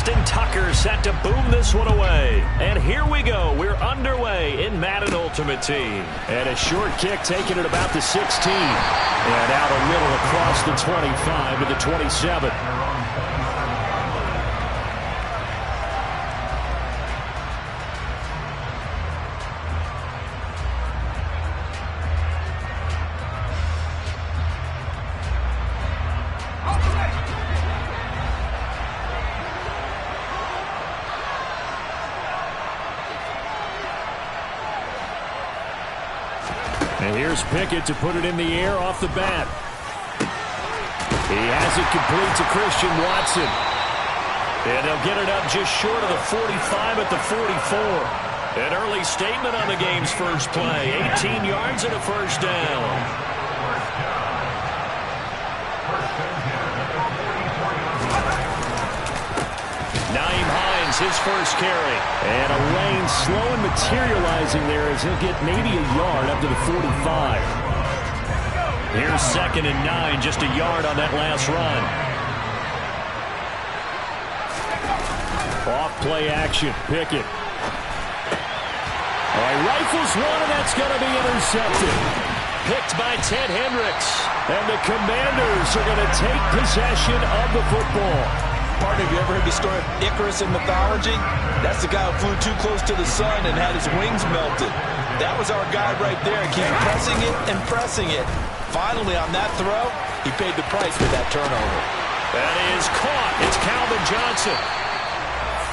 Justin Tucker set to boom this one away. And here we go. We're underway in Madden Ultimate Team. And a short kick taken at about the 16. And out a little across the 25 to the 27. And here's Pickett to put it in the air off the bat. He has it complete to Christian Watson. And they'll get it up just short of the 45 at the 44. An early statement on the game's first play. 18 yards and a first down. His first carry. And a lane slow and materializing there as he'll get maybe a yard up to the 45. Here's 2nd and 9, just a yard on that last run. Off play action, Pickett. All right, rifles one, and that's going to be intercepted. Picked by Ted Hendricks. And the Commanders are going to take possession of the football. Partner, have you ever heard the story of Icarus in mythology? That's the guy who flew too close to the sun and had his wings melted. That was our guy right there. He kept pressing it and pressing it. Finally, on that throw, he paid the price for that turnover. That is caught. It's Calvin Johnson.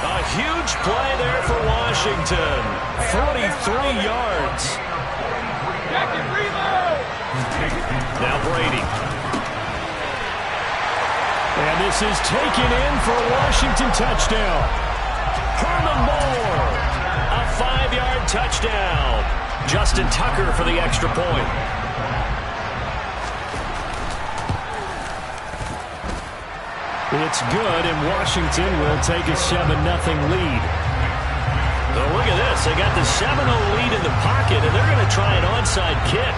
A huge play there for Washington. 43 yards. Now Brady. And this is taken in for a Washington touchdown. Herman Moore, a 5-yard touchdown. Justin Tucker for the extra point. It's good, and Washington will take a 7-0 lead. Oh, look at this. They got the 7-0 lead in the pocket, and they're going to try an onside kick.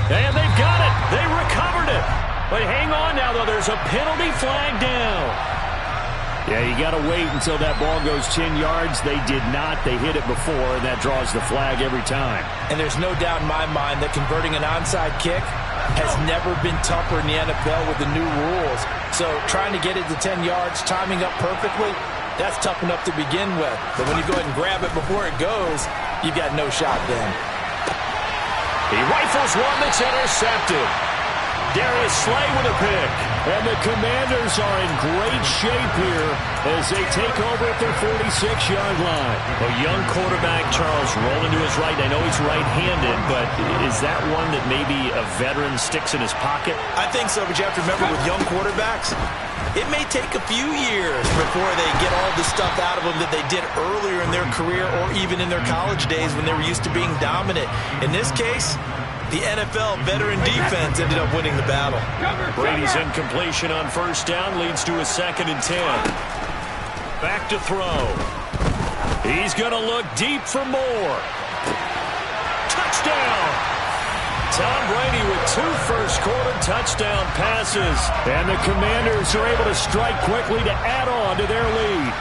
And they've got it. They recovered it. But hang on now, though. There's a penalty flag down. Yeah, you got to wait until that ball goes 10 yards. They did not. They hit it before, and that draws the flag every time. And there's no doubt in my mind that converting an onside kick has never been tougher in the NFL with the new rules. So trying to get it to 10 yards, timing up perfectly, that's tough enough to begin with. But when you go ahead and grab it before it goes, you've got no shot then. He rifles one that's intercepted. Darius Slay with a pick. And the Commanders are in great shape here as they take over at their 46-yard line. A young quarterback, Charles, rolling to his right. I know he's right-handed, but is that one that maybe a veteran sticks in his pocket? I think so, but you have to remember with young quarterbacks, it may take a few years before they get all the stuff out of them that they did earlier in their career or even in their college days when they were used to being dominant. In this case, the NFL veteran defense ended up winning the battle. Brady's incompletion on first down leads to a 2nd and 10. Back to throw. He's going to look deep for more. Touchdown! Tom Brady with 2 first-quarter touchdown passes. And the Commanders are able to strike quickly to add on to their lead.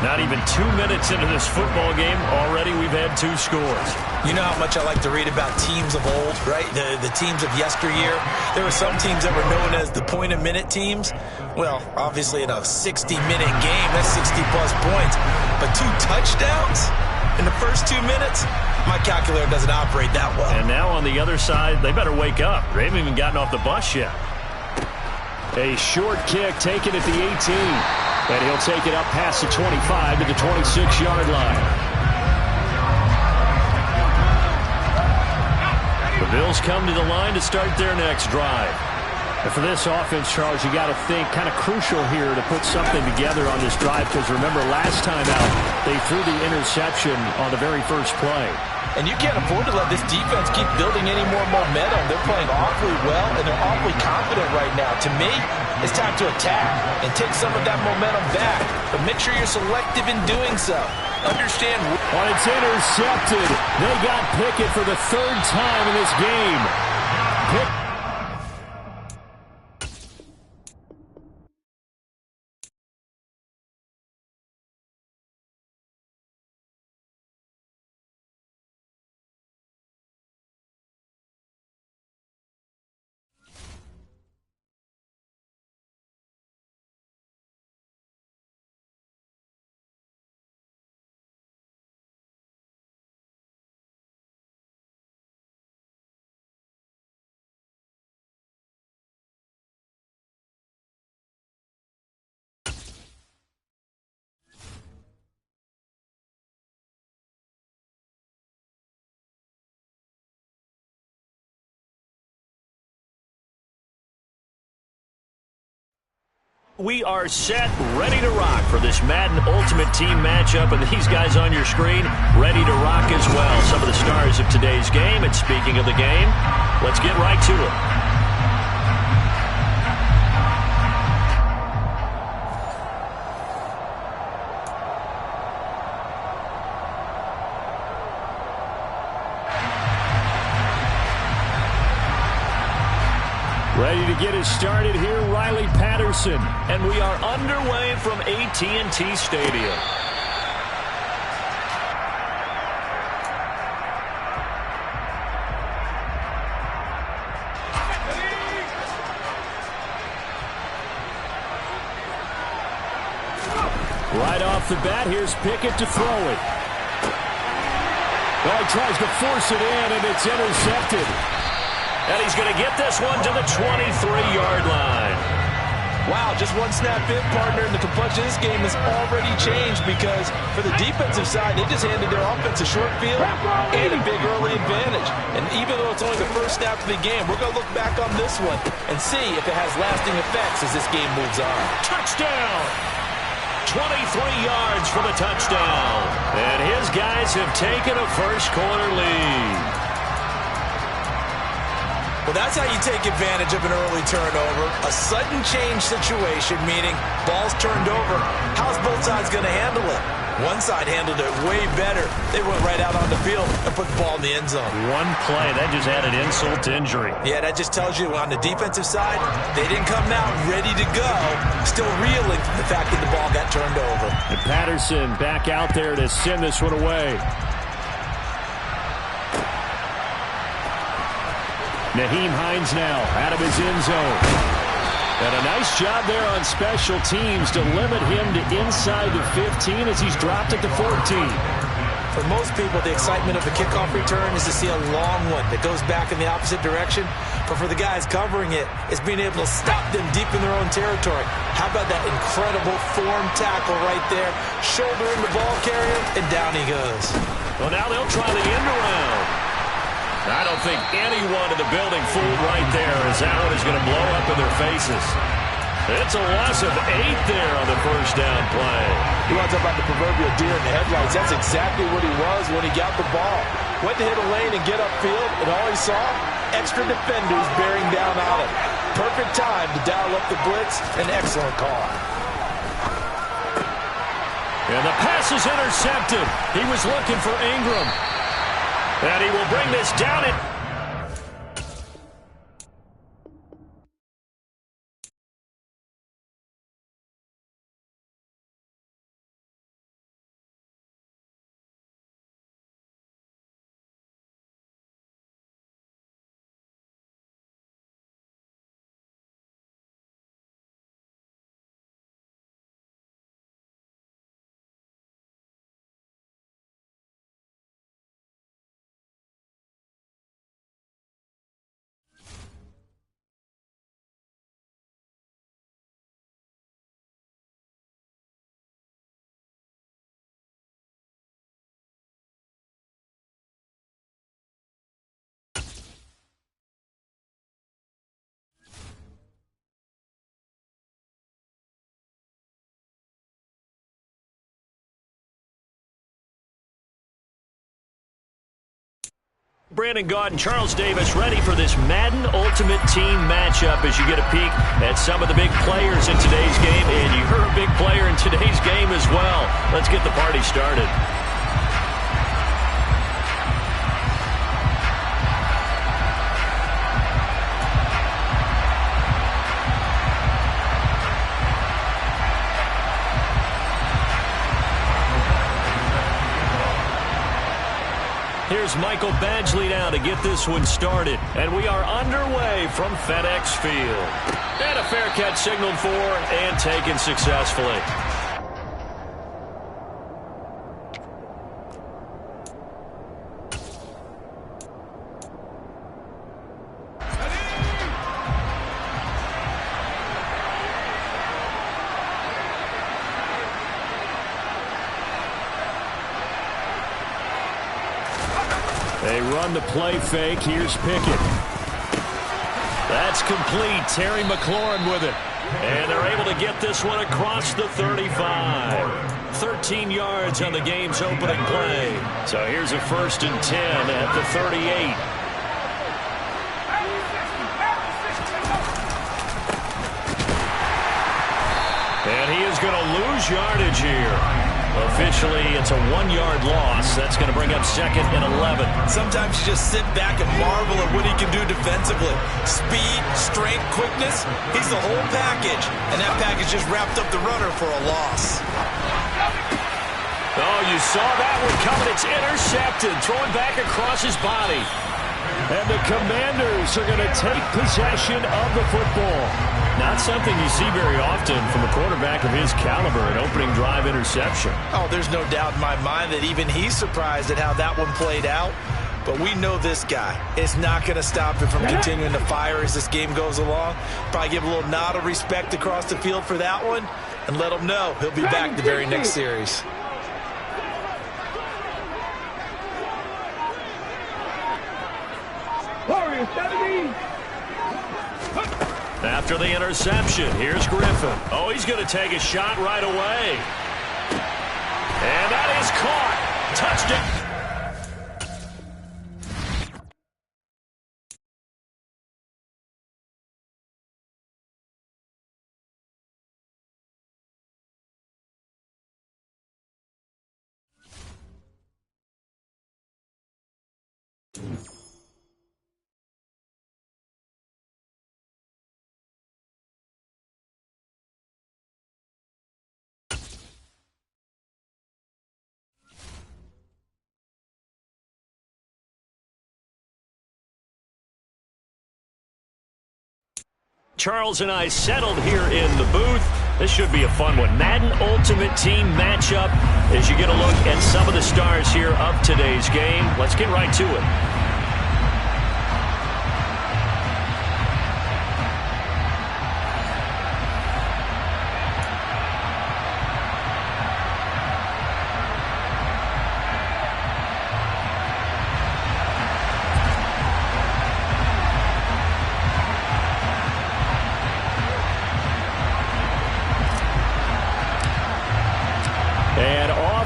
Not even 2 minutes into this football game, already we've had 2 scores. You know how much I like to read about teams of old, right? The teams of yesteryear. There were some teams that were known as the point-a-minute teams. Well, obviously in a 60-minute game, that's 60-plus points. But 2 touchdowns in the first 2 minutes? My calculator doesn't operate that well. And now on the other side, they better wake up. They haven't even gotten off the bus yet. A short kick taken at the 18. And he'll take it up past the 25 to the 26-yard line. The Bills come to the line to start their next drive. And for this offense, Charles, you got to think kind of crucial here to put something together on this drive, because remember last time out they threw the interception on the very first play. And you can't afford to let this defense keep building any more momentum. They're playing awfully well, and they're awfully confident right now. To me, it's time to attack and take some of that momentum back. But make sure you're selective in doing so. Understand. Well, it's intercepted. They got Pickett for the 3rd time in this game. we are set, ready to rock for this Madden Ultimate Team matchup. And these guys on your screen, ready to rock as well. Some of the stars of today's game. And speaking of the game, let's get right to it. Ready to get us started here, Riley Patterson. And we are underway from AT&T Stadium. Right off the bat, here's Pickett to throw it. Well, he tries to force it in, and it's intercepted. And he's going to get this one to the 23-yard line. Wow, just one snap in, partner, and the complexion of this game has already changed because for the defensive side, they just handed their offense a short field and a big early advantage. And even though it's only the first snap of the game, we're going to look back on this one and see if it has lasting effects as this game moves on. Touchdown! 23 yards for the touchdown. And his guys have taken a first-quarter lead. Well, that's how you take advantage of an early turnover. A sudden change situation, meaning ball's turned over. How's both sides going to handle it? One side handled it way better. They went right out on the field and put the ball in the end zone. One play, that just added insult to injury. Yeah, that just tells you on the defensive side, they didn't come out ready to go, still reeling from the fact that the ball got turned over. And Patterson back out there to send this one away. Nyheim Hines now out of his end zone. And a nice job there on special teams to limit him to inside the 15 as he's dropped it to 14. For most people, the excitement of a kickoff return is to see a long one that goes back in the opposite direction. But for the guys covering it, it's being able to stop them deep in their own territory. How about that incredible form tackle right there? Shoulder in the ball carrier, and down he goes. Well, now they'll try the end around. I don't think anyone in the building fooled right there as that one is going to blow up in their faces. It's a loss of 8 there on the first down play. You want to talk about the proverbial deer in the headlights? That's exactly what he was when he got the ball. Went to hit a lane and get upfield, and all he saw, extra defenders bearing down on him. Perfect time to dial up the blitz. An excellent call. And the pass is intercepted. He was looking for Ingram. And he will bring this down at... Brandon Gaudin, Charles Davis ready for this Madden Ultimate Team matchup as you get a peek at some of the big players in today's game. And you're a big player in today's game as well. Let's get the party started. Here's Michael Badgley now to get this one started. And we are underway from FedEx Field. And a fair catch signaled for and taken successfully. They run the play fake. Here's Pickett. That's complete. Terry McLaurin with it. And they're able to get this one across the 35. 13 yards on the game's opening play. So here's a 1st and 10 at the 38. And he is going to lose yardage here. Officially, it's a 1-yard loss. That's going to bring up 2nd and 11. Sometimes you just sit back and marvel at what he can do defensively. Speed, strength, quickness. He's the whole package. And that package just wrapped up the runner for a loss. Oh, you saw that one coming. It's intercepted. Throwing back across his body. And the Commanders are going to take possession of the football. Not something you see very often from a quarterback of his caliber, an opening drive interception. Oh, there's no doubt in my mind that even he's surprised at how that one played out. But we know this guy is not going to stop him from continuing to fire as this game goes along. Probably give a little nod of respect across the field for that one and let him know he'll be back the very next series. After the interception, here's Griffin. Oh, he's going to take a shot right away. And that is caught. Touchdown. Charles and I settled here in the booth. This should be a fun one. Madden Ultimate Team matchup as you get a look at some of the stars here of today's game. Let's get right to it.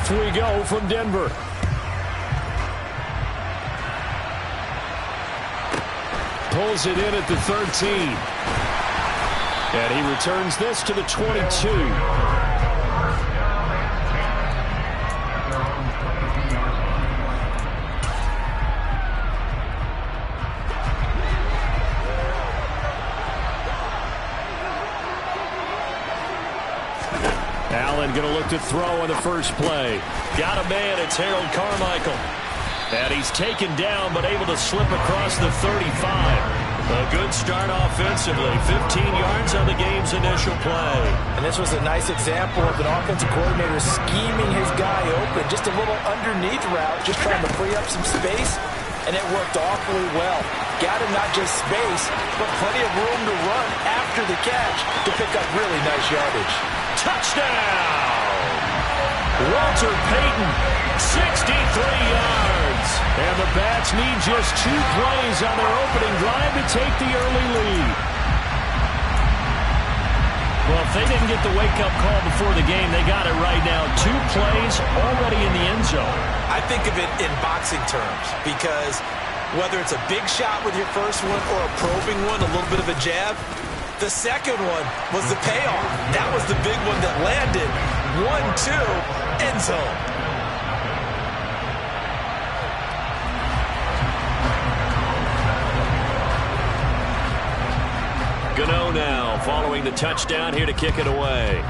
We go from Denver. Pulls it in at the 13. And he returns this to the 22. Allen going to look to throw on the first play. Got a man, it's Harold Carmichael. And he's taken down but able to slip across the 35. A good start offensively. 15 yards on the game's initial play. And this was a nice example of an offensive coordinator scheming his guy open. Just a little underneath route, just trying to free up some space. And it worked awfully well. Got him not just space, but plenty of room to run after the catch to pick up really nice yardage. Touchdown! Walter Payton, 63 yards. And the Bats need just 2 plays on their opening drive to take the early lead. Well, if they didn't get the wake-up call before the game, they got it right now. 2 plays already in the end zone. I think of it in boxing terms because whether it's a big shot with your first one or a probing one, a little bit of a jab, the second one was the payoff. That was the big one that landed. 1-2, end zone. Gano now following the touchdown here to kick it away.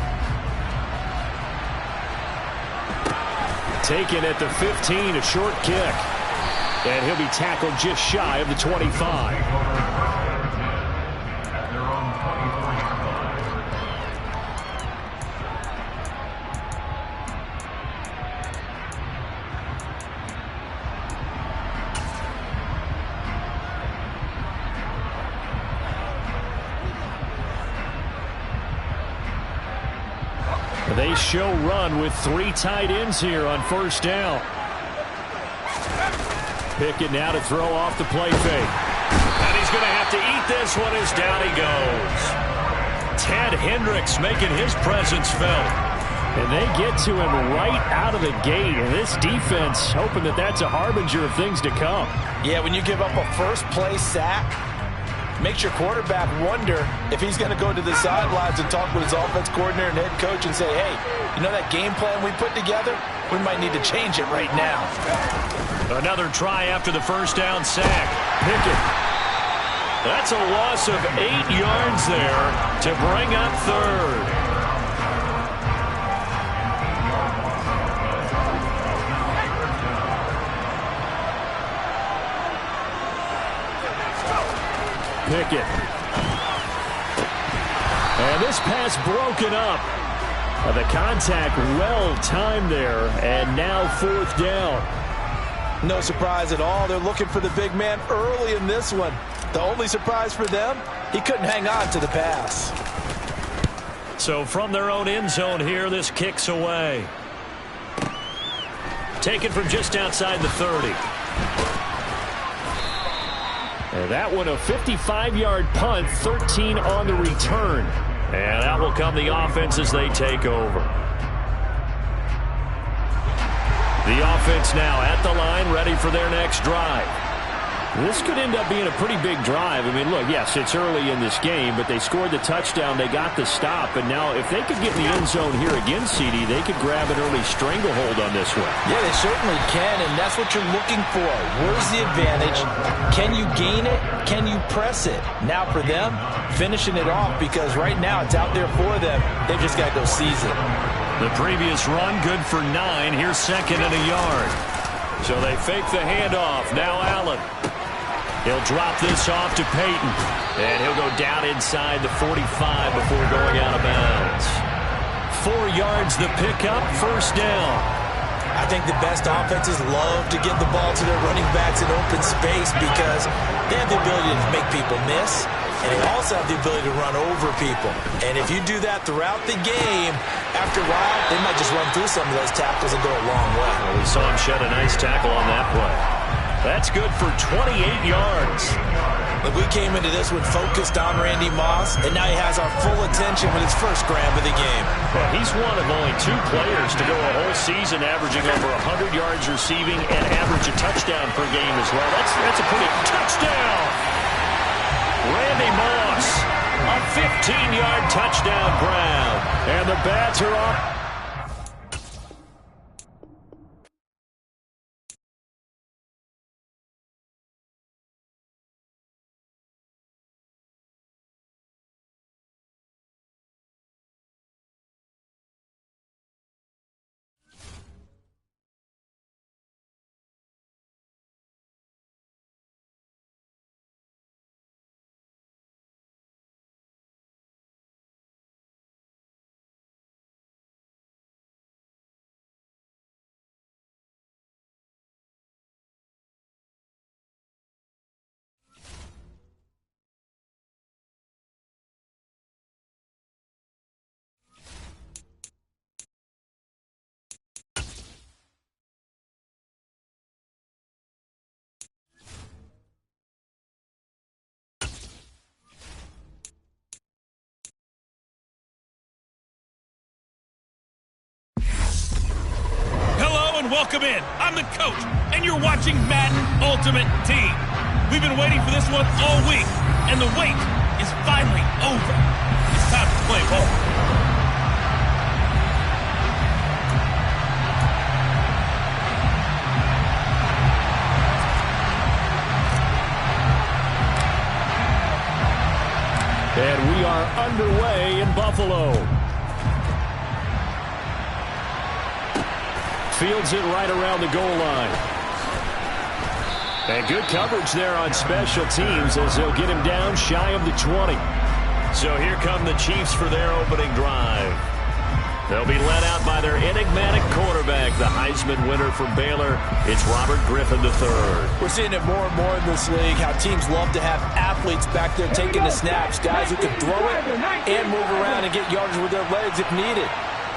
Taken at the 15, a short kick. And he'll be tackled just shy of the 25. They show run with 3 tight ends here on first down. Pickett now to throw off the play fake. And he's going to have to eat this one as down he goes. Ted Hendricks making his presence felt. And they get to him right out of the gate. And this defense hoping that that's a harbinger of things to come. Yeah, when you give up a first-play sack, makes your quarterback wonder if he's going to go to the sidelines and talk with his offense coordinator and head coach and say, hey, you know that game plan we put together? We might need to change it right now. Another try after the first down sack. Pickett. That's a loss of 8 yards there to bring up third. Pickett. And this pass broken up. The contact well timed there, and now fourth down. No surprise at all. They're looking for the big man early in this one. The only surprise for them, he couldn't hang on to the pass. So from their own end zone here, this kicks away. Taken from just outside the 30. And that one a 55-yard punt, 13 on the return. And out will come the offense as they take over. The offense now at the line, ready for their next drive. This could end up being a pretty big drive. I mean, look, yes, it's early in this game, but they scored the touchdown. They got the stop. And now if they could get in the end zone here again, CD, they could grab an early stranglehold on this one. Yeah, they certainly can, and that's what you're looking for. Where's the advantage? Can you gain it? Can you press it? Now for them, finishing it off, because right now it's out there for them. They've just got to go seize it. The previous run, good for 9. Here's second and a yard. So they fake the handoff. Now Allen. He'll drop this off to Peyton. And he'll go down inside the 45 before going out of bounds. 4 yards the pickup, first down. I think the best offenses love to give the ball to their running backs in open space because they have the ability to make people miss, and they also have the ability to run over people. And if you do that throughout the game, after a while, they might just run through some of those tackles and go a long way. Well, we saw him shed a nice tackle on that play. That's good for 28 yards. Look, we came into this one focused on Randy Moss, and now he has our full attention with his first grab of the game. Well, he's one of only 2 players to go a whole season averaging over 100 yards receiving and average a touchdown per game as well. That's a pretty touchdown. Randy Moss, a 15-yard touchdown grab. And the bats are up. Welcome in. I'm the coach, and you're watching Madden Ultimate Team. We've been waiting for this one all week, and the wait is finally over. It's time to play ball. And we are underway in Buffalo. Fields it right around the goal line. And good coverage there on special teams as they'll get him down shy of the 20. So here come the Chiefs for their opening drive. They'll be led out by their enigmatic quarterback, the Heisman winner from Baylor. It's Robert Griffin III. We're seeing it more and more in this league, how teams love to have athletes back there taking the snaps, guys who can throw it and move around and get yardage with their legs if needed.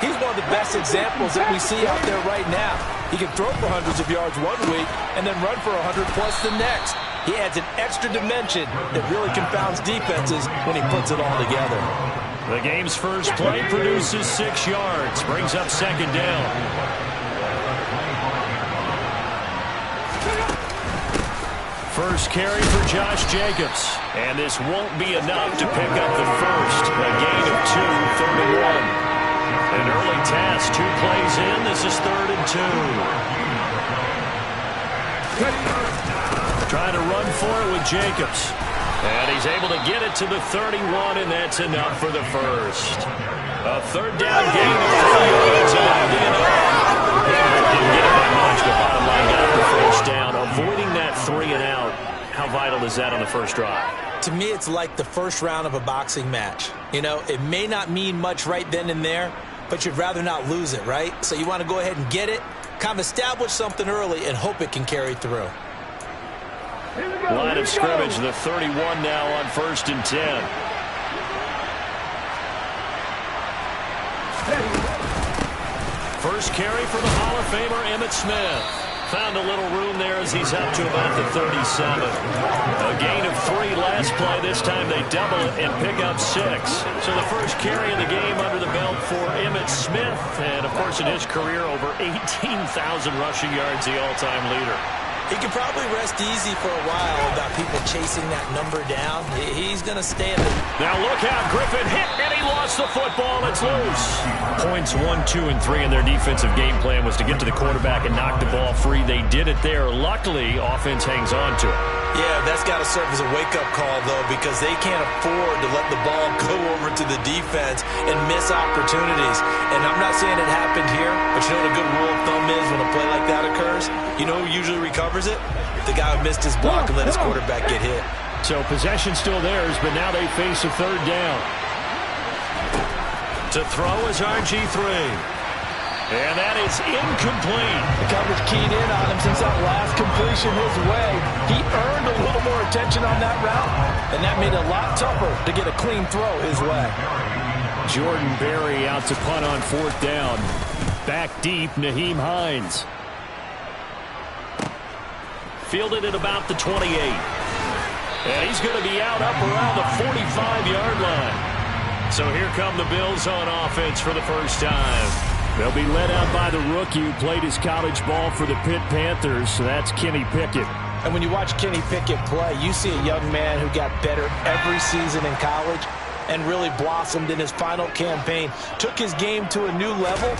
He's one of the best examples that we see out there right now. He can throw for hundreds of yards one week and then run for 100+ the next. He adds an extra dimension that really confounds defenses when he puts it all together. The game's first play produces 6 yards. Brings up second down. First carry for Josh Jacobs. And this won't be enough to pick up the first. A gain of 2, 3rd and 1. An early task, 2 plays in. This is 3rd and 2. Trying to run for it with Jacobs. And he's able to get it to the 31, and that's enough for the first. A 3rd down gain of 3 yards, and that'll be enough. Didn't get it by much, but bottom line got the first down. Avoiding that 3 and out, how vital is that on the first drive? To me, it's like the first round of a boxing match. You know, it may not mean much right then and there, but you'd rather not lose it, right? So you want to go ahead and get it, kind of establish something early, and hope it can carry through. Line of scrimmage, the 31 now on 1st and 10. First carry for the Hall of Famer Emmitt Smith. Found a little room there as he's up to about the 37. A gain of 3 last play. This time they double it and pick up 6. So the first carry of the game under the belt for Emmitt Smith. And, of course, in his career, over 18,000 rushing yards, the all-time leader. He can probably rest easy for a while about people chasing that number down. He's going to stay in it. Now look out. Griffin hit, and he lost the football. It's loose. Points 1, 2, and 3 in their defensive game plan was to get to the quarterback and knock the ball free. They did it there. Luckily, offense hangs on to it. Yeah, that's got to serve as a wake-up call, though, because they can't afford to let the ball go over to the defense and miss opportunities. And I'm not saying it happened here, but you know what a good rule of thumb is when a play like that occurs? You know who usually recovers it? The guy who missed his block and let his quarterback get hit. So possession still theirs, but now they face a 3rd down. To throw is RG3. And that is incomplete. The coverage keyed in on him since that last completion his way. He earned a little more attention on that route, and that made it a lot tougher to get a clean throw his way. Jordan Berry out to punt on 4th down. Back deep, Nyheim Hines. Fielded at about the 28. And he's going to be out up around the 45-yard line. So here come the Bills on offense for the first time. They'll be led out by the rookie who played his college ball for the Pitt Panthers. So that's Kenny Pickett. And when you watch Kenny Pickett play, you see a young man who got better every season in college and really blossomed in his final campaign. Took his game to a new level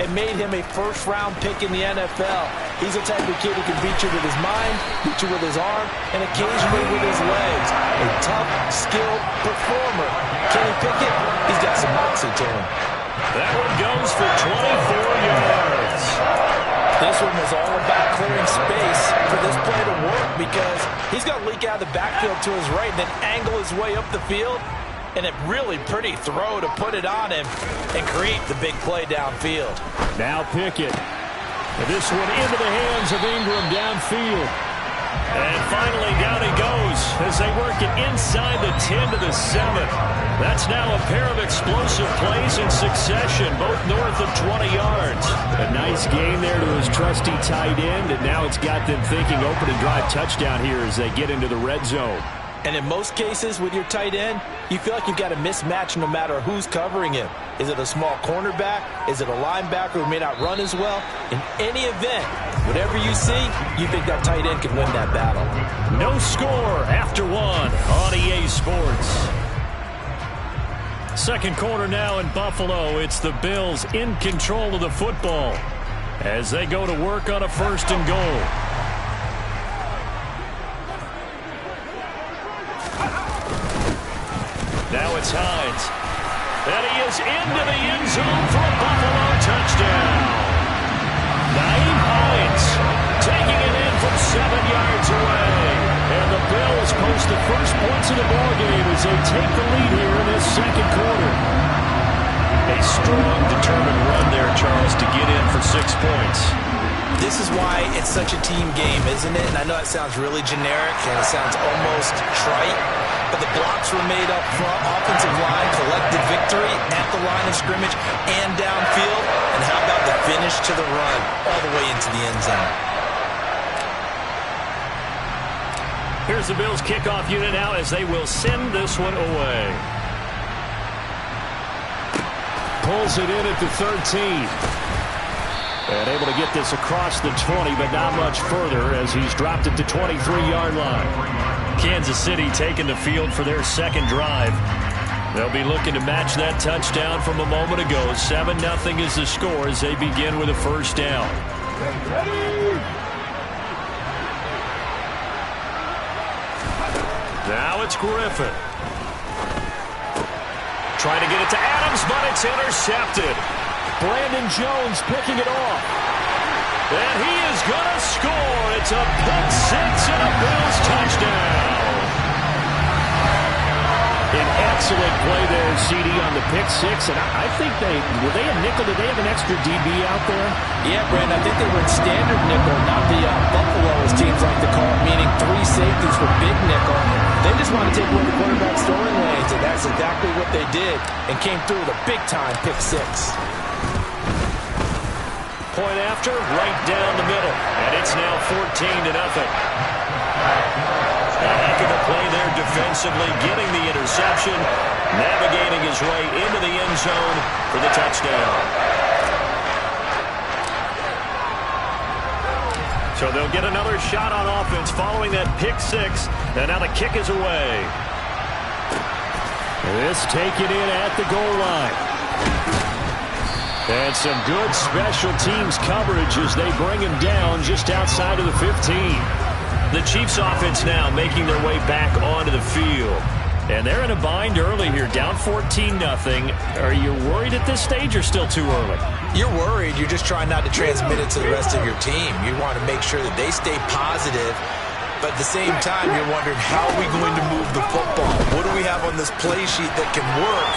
and made him a first-round pick in the NFL. He's the type of kid who can beat you with his mind, beat you with his arm, and occasionally with his legs. A tough, skilled performer. Kenny Pickett, he's got some moxie to him. That one goes for 24 yards. This one was all about clearing space for this play to work because he's going to leak out of the backfield to his right and then angle his way up the field. And a really pretty throw to put it on him and create the big play downfield. Now Pickett. And this one into the hands of Ingram downfield. And finally down he goes as they work it inside the 10 to the 7. That's now a pair of explosive plays in succession, both north of 20 yards. A nice game there to his trusty tight end, and now it's got them thinking opening drive touchdown here as they get into the red zone. And in most cases with your tight end, you feel like you've got a mismatch no matter who's covering him. Is it a small cornerback? Is it a linebacker who may not run as well? In any event, whatever you see, you think that tight end can win that battle. No score after 1 on EA Sports. Second quarter now in Buffalo. It's the Bills in control of the football as they go to work on a 1st and goal. Now it's Hines. And he is into the end zone for a Buffalo touchdown. Nyheim Hines taking it in from 7 yards away. And the Bills post the first points of the ballgame as they take the lead here in this second quarter. A strong, determined run there, Charles, to get in for 6 points. This is why it's such a team game, isn't it? And I know it sounds really generic and it sounds almost trite, but the blocks were made up front, offensive line, collected victory at the line of scrimmage and downfield. And how about the finish to the run all the way into the end zone? Here's the Bills kickoff unit now as they will send this one away. pulls it in at the 13. And able to get this across the 20, but not much further as he's dropped it to 23-yard line. Kansas City taking the field for their second drive. They'll be looking to match that touchdown from a moment ago. 7-0 is the score as they begin with a first down. Now it's Griffin. Trying to get it to Adams, but it's intercepted. Brandon Jones picking it off. And he is going to score. It's a pick six and a Bills touchdown. An excellent play there, CD, on the pick six. And I think were they a nickel? Did they have an extra DB out there? Yeah, Brandon, I think they were in standard nickel, not the Buffalo, as teams like to call it, meaning 3 safeties for big nickel. They just want to take away the quarterback's throwing lanes, and that's exactly what they did and came through with a big-time pick six. Point after, right down the middle. And it's now 14-0. A heck of a play there defensively, getting the interception, navigating his way into the end zone for the touchdown. So they'll get another shot on offense following that pick six. And now the kick is away. This taken in at the goal line. And some good special teams coverage as they bring him down just outside of the 15. The Chiefs offense now making their way back onto the field. And they're in a bind early here, down 14-0. Are you worried at this stage or still too early? You're worried. You're just trying not to transmit it to the rest of your team. You want to make sure that they stay positive. But at the same time, you're wondering, how are we going to move the football? What do we have on this play sheet that can work?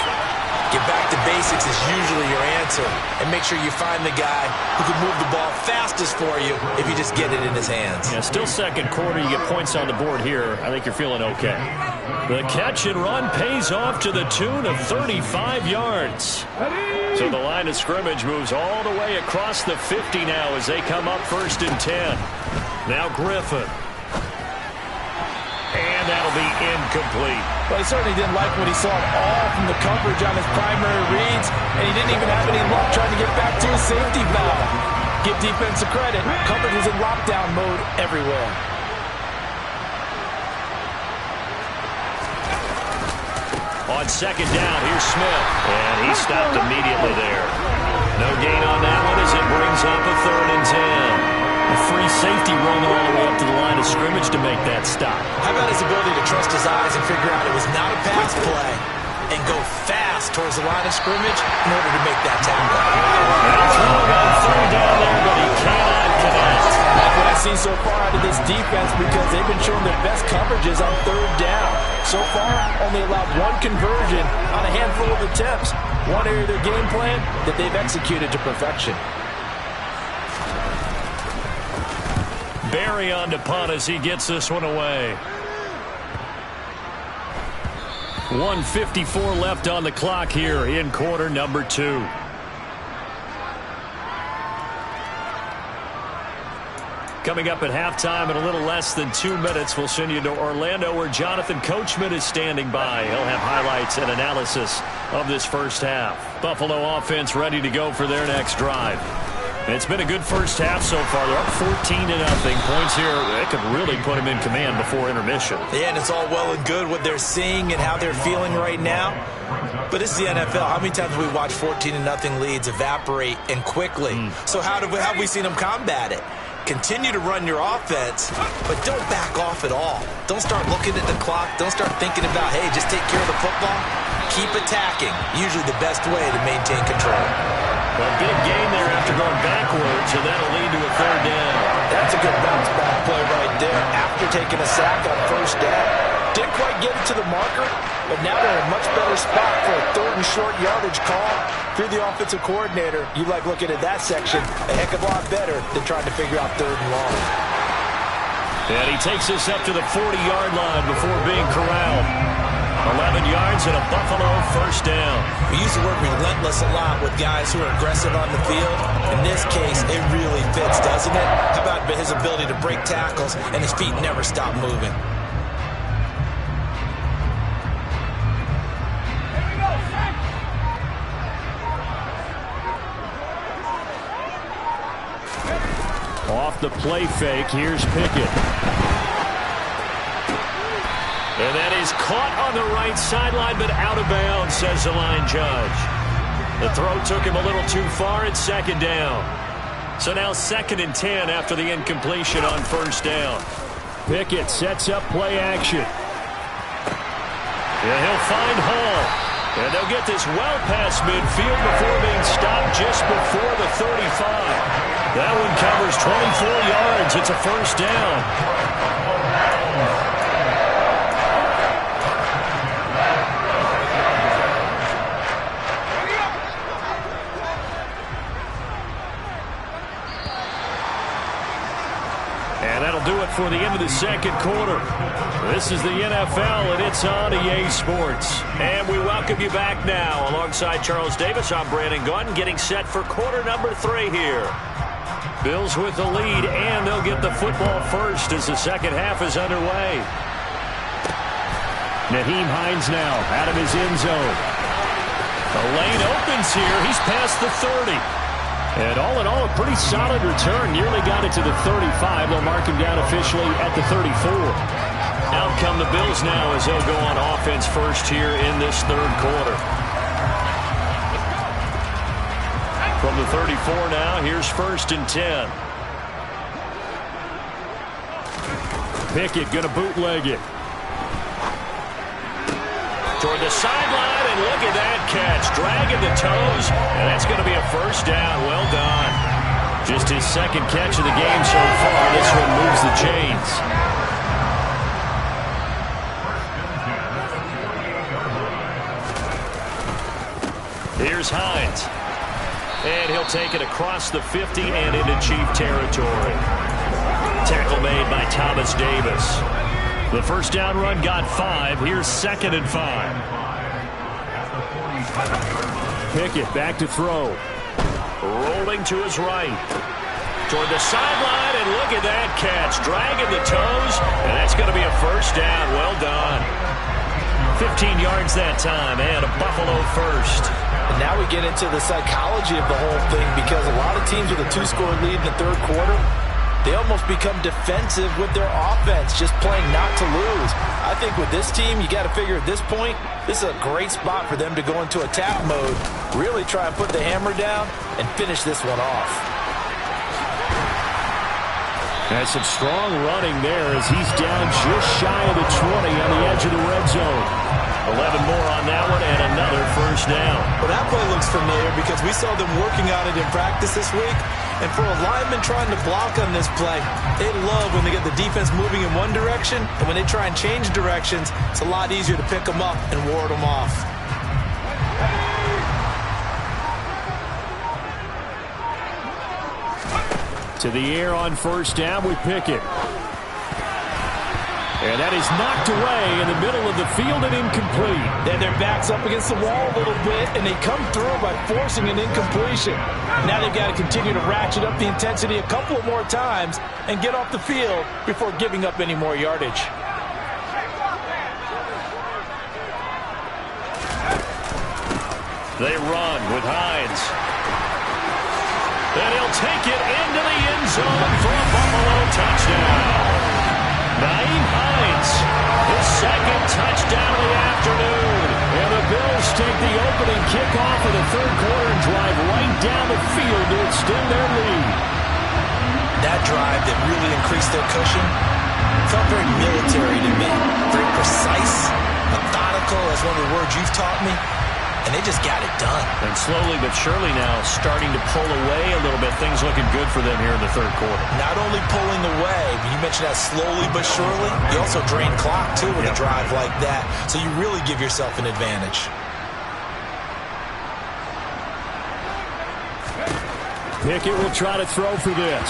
Get back to basics is usually your answer. And make sure you find the guy who can move the ball fastest for you if you just get it in his hands. Yeah, still second quarter. You get points on the board here. I think you're feeling okay. The catch and run pays off to the tune of 35 yards. So the line of scrimmage moves all the way across the 50 now as they come up 1st and 10. Now Griffin. And that'll be incomplete. But he certainly didn't like when he saw it all from the coverage on his primary reads, and he didn't even have any luck trying to get back to his safety valve. Give defense a credit. Coverage was in lockdown mode everywhere. On second down, here's Smith. And he stopped immediately there. No gain on that one as it brings up a 3rd and 10. A free safety roaming all the way up to the line of scrimmage to make that stop. How about his ability to trust his eyes and figure out it was not a pass play and go fast towards the line of scrimmage in order to make that tackle? And throwing on 3rd down there, but he cannot connect. Like what I see so far out of this defense, because they've been showing their best coverages on 3rd down. So far, only allowed 1 conversion on a handful of attempts. One area of their game plan that they've executed to perfection. Barry on to punt as he gets this one away. 1:54 left on the clock here in quarter number 2. Coming up at halftime in a little less than 2 minutes, we'll send you to Orlando where Jonathan Coachman is standing by. He'll have highlights and analysis of this first half. Buffalo offense ready to go for their next drive. It's been a good first half so far. They're up 14-0. Points here, they could really put them in command before intermission. Yeah, and it's all well and good what they're seeing and how they're feeling right now. But it's the NFL. How many times have we watched 14-0 leads evaporate and quickly? So how have we seen them combat it? Continue to run your offense, but don't back off at all. Don't start looking at the clock. Don't start thinking about, hey, just take care of the football. Keep attacking. Usually the best way to maintain control. A big gain there after going backwards, and that'll lead to a 3rd down. That's a good bounce back play right there after taking a sack on 1st down. Didn't quite get it to the marker, but now they're in a much better spot for a 3rd and short yardage call. If you're the offensive coordinator, you like looking at that section a heck of a lot better than trying to figure out 3rd and long. And he takes this up to the 40-yard line before being corralled. 11 yards and a Buffalo 1st down. We use the word relentless a lot with guys who are aggressive on the field. In this case, it really fits, doesn't it? How about his ability to break tackles and his feet never stop moving? off the play fake. Here's Pickett. And that is caught on the right sideline, but out of bounds, says the line judge. The throw took him a little too far. It's second down. So now 2nd and 10 after the incompletion on first down. Pickett sets up play action. And he'll find Hall. And they'll get this well past midfield before being stopped just before the 35. That one covers 24 yards. It's a first down. And that'll do it for the end of the second quarter. This is the NFL, and it's on EA Sports. And we welcome you back now. Alongside Charles Davis, I'm Brandon Gaudin, getting set for quarter number 3 here. Bills with the lead, and they'll get the football first as the second half is underway. Nyheim Hines now out of his end zone. The lane opens here. He's past the 30. And all in all, a pretty solid return. Nearly got it to the 35. They'll mark him down officially at the 34. Out come the Bills now as they'll go on offense first here in this third quarter. From the 34 now, here's 1st and 10. Pickett going to bootleg it. Toward the sideline, and look at that catch. Dragging the toes, and that's going to be a first down. Well done. Just his 2nd catch of the game so far. This one moves the chains. Here's Hines. And he'll take it across the 50 and into Chief territory. Tackle made by Thomas Davis. The first down run got 5. Here's 2nd and 5. Pickett back to throw. Rolling to his right. Toward the sideline, and look at that catch. Dragging the toes, and that's going to be a first down. Well done. 15 yards that time, and a Buffalo first. And now we get into the psychology of the whole thing, because a lot of teams with a 2-score lead in the third quarter, they almost become defensive with their offense, just playing not to lose. I think with this team, you got to figure at this point, this is a great spot for them to go into attack mode, really try and put the hammer down and finish this one off. Has some strong running there as he's down just shy of the 20 on the edge of the red zone. 11 more on that one, and another first down. Well, that play looks familiar because we saw them working on it in practice this week. And for a lineman trying to block on this play, they love when they get the defense moving in one direction, and when they try and change directions, it's a lot easier to pick them up and ward them off. To the air on first down with Pickett. And that is knocked away in the middle of the field and incomplete. Then their back's up against the wall a little bit, and they come through by forcing an incompletion. Now they've got to continue to ratchet up the intensity a couple of more times and get off the field before giving up any more yardage. They run with Hines. And he'll take it into the end zone for a Buffalo touchdown. Nyheim Hines, his 2nd touchdown of the afternoon. And the Bills take the opening kickoff of the third quarter and drive right down the field to extend their lead. That drive that really increased their cushion felt very military to me. Very precise, methodical, that's one of the words you've taught me. And they just got it done. And slowly but surely now starting to pull away a little bit. Things looking good for them here in the third quarter. Not only pulling away, but you mentioned that slowly but surely. You also drain clock, too, with a drive like that. So you really give yourself an advantage. Pickett will try to throw for this.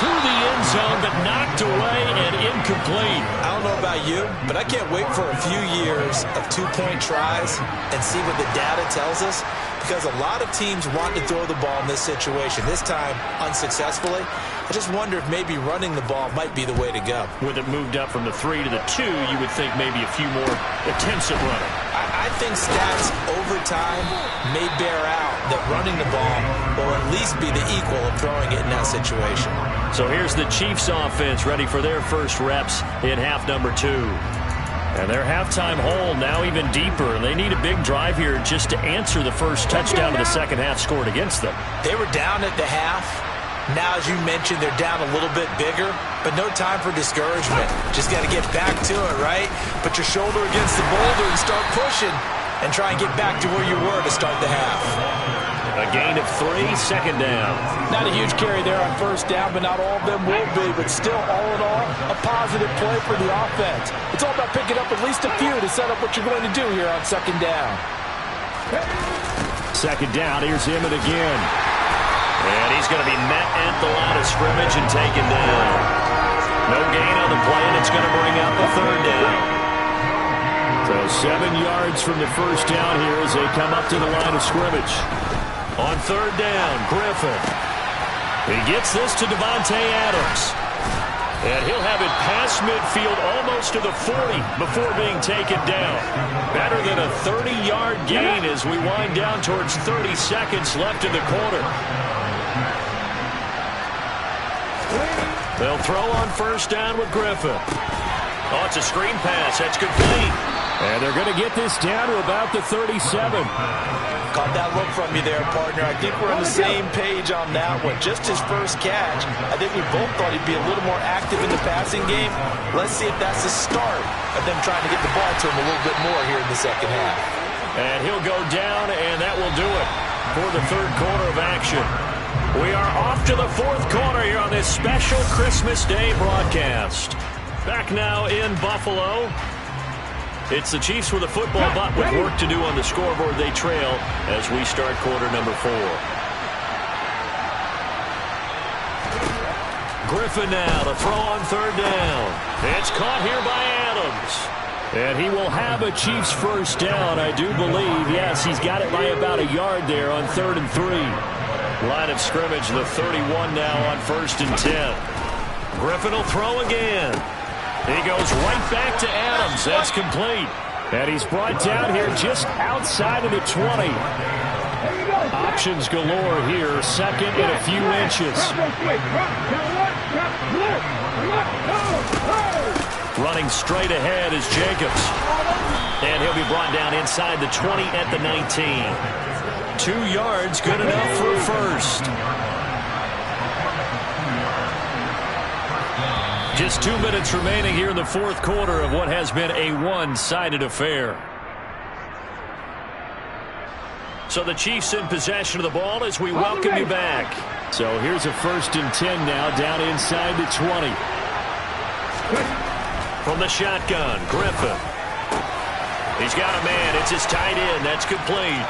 To the end zone, but knocked away and incomplete. I don't know about you, but I can't wait for a few years of 2-point tries and see what the data tells us. because a lot of teams want to throw the ball in this situation. This time, unsuccessfully. I just wonder if maybe running the ball might be the way to go. With it moved up from the 3 to the 2, you would think maybe a few more attempts at running. I think stats over time may bear out that running the ball will at least be the equal of throwing it in that situation. So here's the Chiefs offense ready for their first reps in half number 2. And their halftime hole now even deeper. They need a big drive here just to answer the first touchdown of the second half scored against them. They were down at the half. Now, as you mentioned, they're down a little bit bigger, but no time for discouragement. Just got to get back to it, right? Put your shoulder against the boulder and start pushing and try and get back to where you were to start the half. A gain of 3, second down. Not a huge carry there on first down, but not all of them will be. But still, all in all, a positive play for the offense. It's all about picking up at least a few to set up what you're going to do here on second down. Second down, here's him again. And he's going to be met at the line of scrimmage and taken down. No gain on the play, and it's going to bring up the third down. So 7 yards from the first down here as they come up to the line of scrimmage. On third down, Griffin. He gets this to Devontae Adams. And he'll have it past midfield almost to the 40 before being taken down. Better than a 30-yard gain as we wind down towards 30 seconds left in the quarter. They'll throw on first down with Griffin. Oh, it's a screen pass. That's complete. And they're going to get this down to about the 37. Caught that look from you there, partner. I think we're on the same page on that one. Just his first catch. I think we both thought he'd be a little more active in the passing game. Let's see if that's the start of them trying to get the ball to him a little bit more here in the second half. And he'll go down, and that will do it for the third quarter of action. We are off to the fourth quarter here on this special Christmas Day broadcast. Back now in Buffalo. It's the Chiefs with a football, but with work to do on the scoreboard. They trail as we start quarter number 4. Griffin now to throw on third down. It's caught here by Adams. And he will have a Chiefs first down, I do believe. Yes, he's got it by about a yard there on 3rd and 3. Line of scrimmage, the 31 now on 1st and 10. Griffin will throw again. He goes right back to Adams. That's complete. And he's brought down here just outside of the 20. Options galore here. Second and a few inches. Running straight ahead is Jacobs. And he'll be brought down inside the 20 at the 19. 2 yards, good enough for a first. Just 2 minutes remaining here in the fourth quarter of what has been a one-sided affair. So the Chiefs in possession of the ball as we welcome you back. So here's a 1st and 10 now down inside the 20. From the shotgun, Griffin. He's got a man. It's his tight end. That's complete.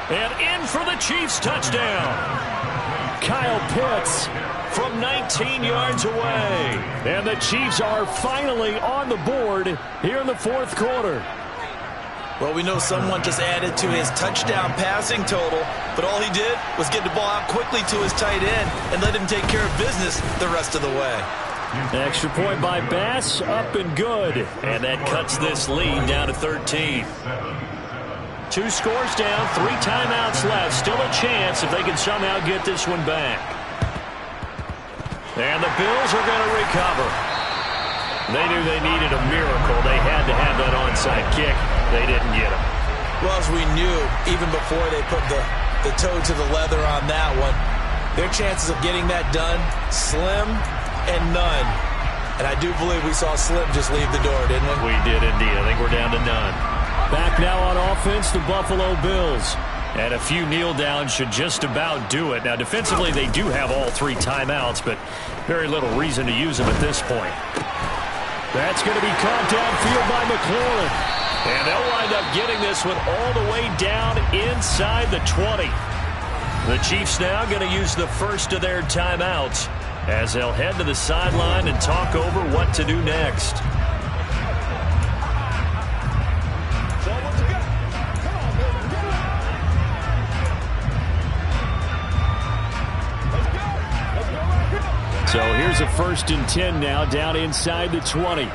And in for the Chiefs touchdown. Kyle Pitts from 19 yards away. And the Chiefs are finally on the board here in the fourth quarter. Well, we know someone just added to his touchdown passing total, but all he did was get the ball out quickly to his tight end and let him take care of business the rest of the way. Extra point by Bass, up and good. And that cuts this lead down to 13. 2 scores down, 3 timeouts left. Still a chance if they can somehow get this one back. And the Bills are going to recover. They knew they needed a miracle. They had to have that onside kick. They didn't get it. Well, as we knew, even before they put the toe to the leather on that one, their chances of getting that done, slim and none. And I do believe we saw Slim just leave the door, didn't we? We did indeed. I think we're down to none. Back now on offense, the Buffalo Bills. And a few kneel downs should just about do it. Now, defensively, they do have all 3 timeouts, but very little reason to use them at this point. That's going to be caught downfield by McLaurin. And they'll wind up getting this one all the way down inside the 20. The Chiefs now going to use the first of their timeouts as they'll head to the sideline and talk over what to do next. So here's a 1st and 10 now, down inside the 20.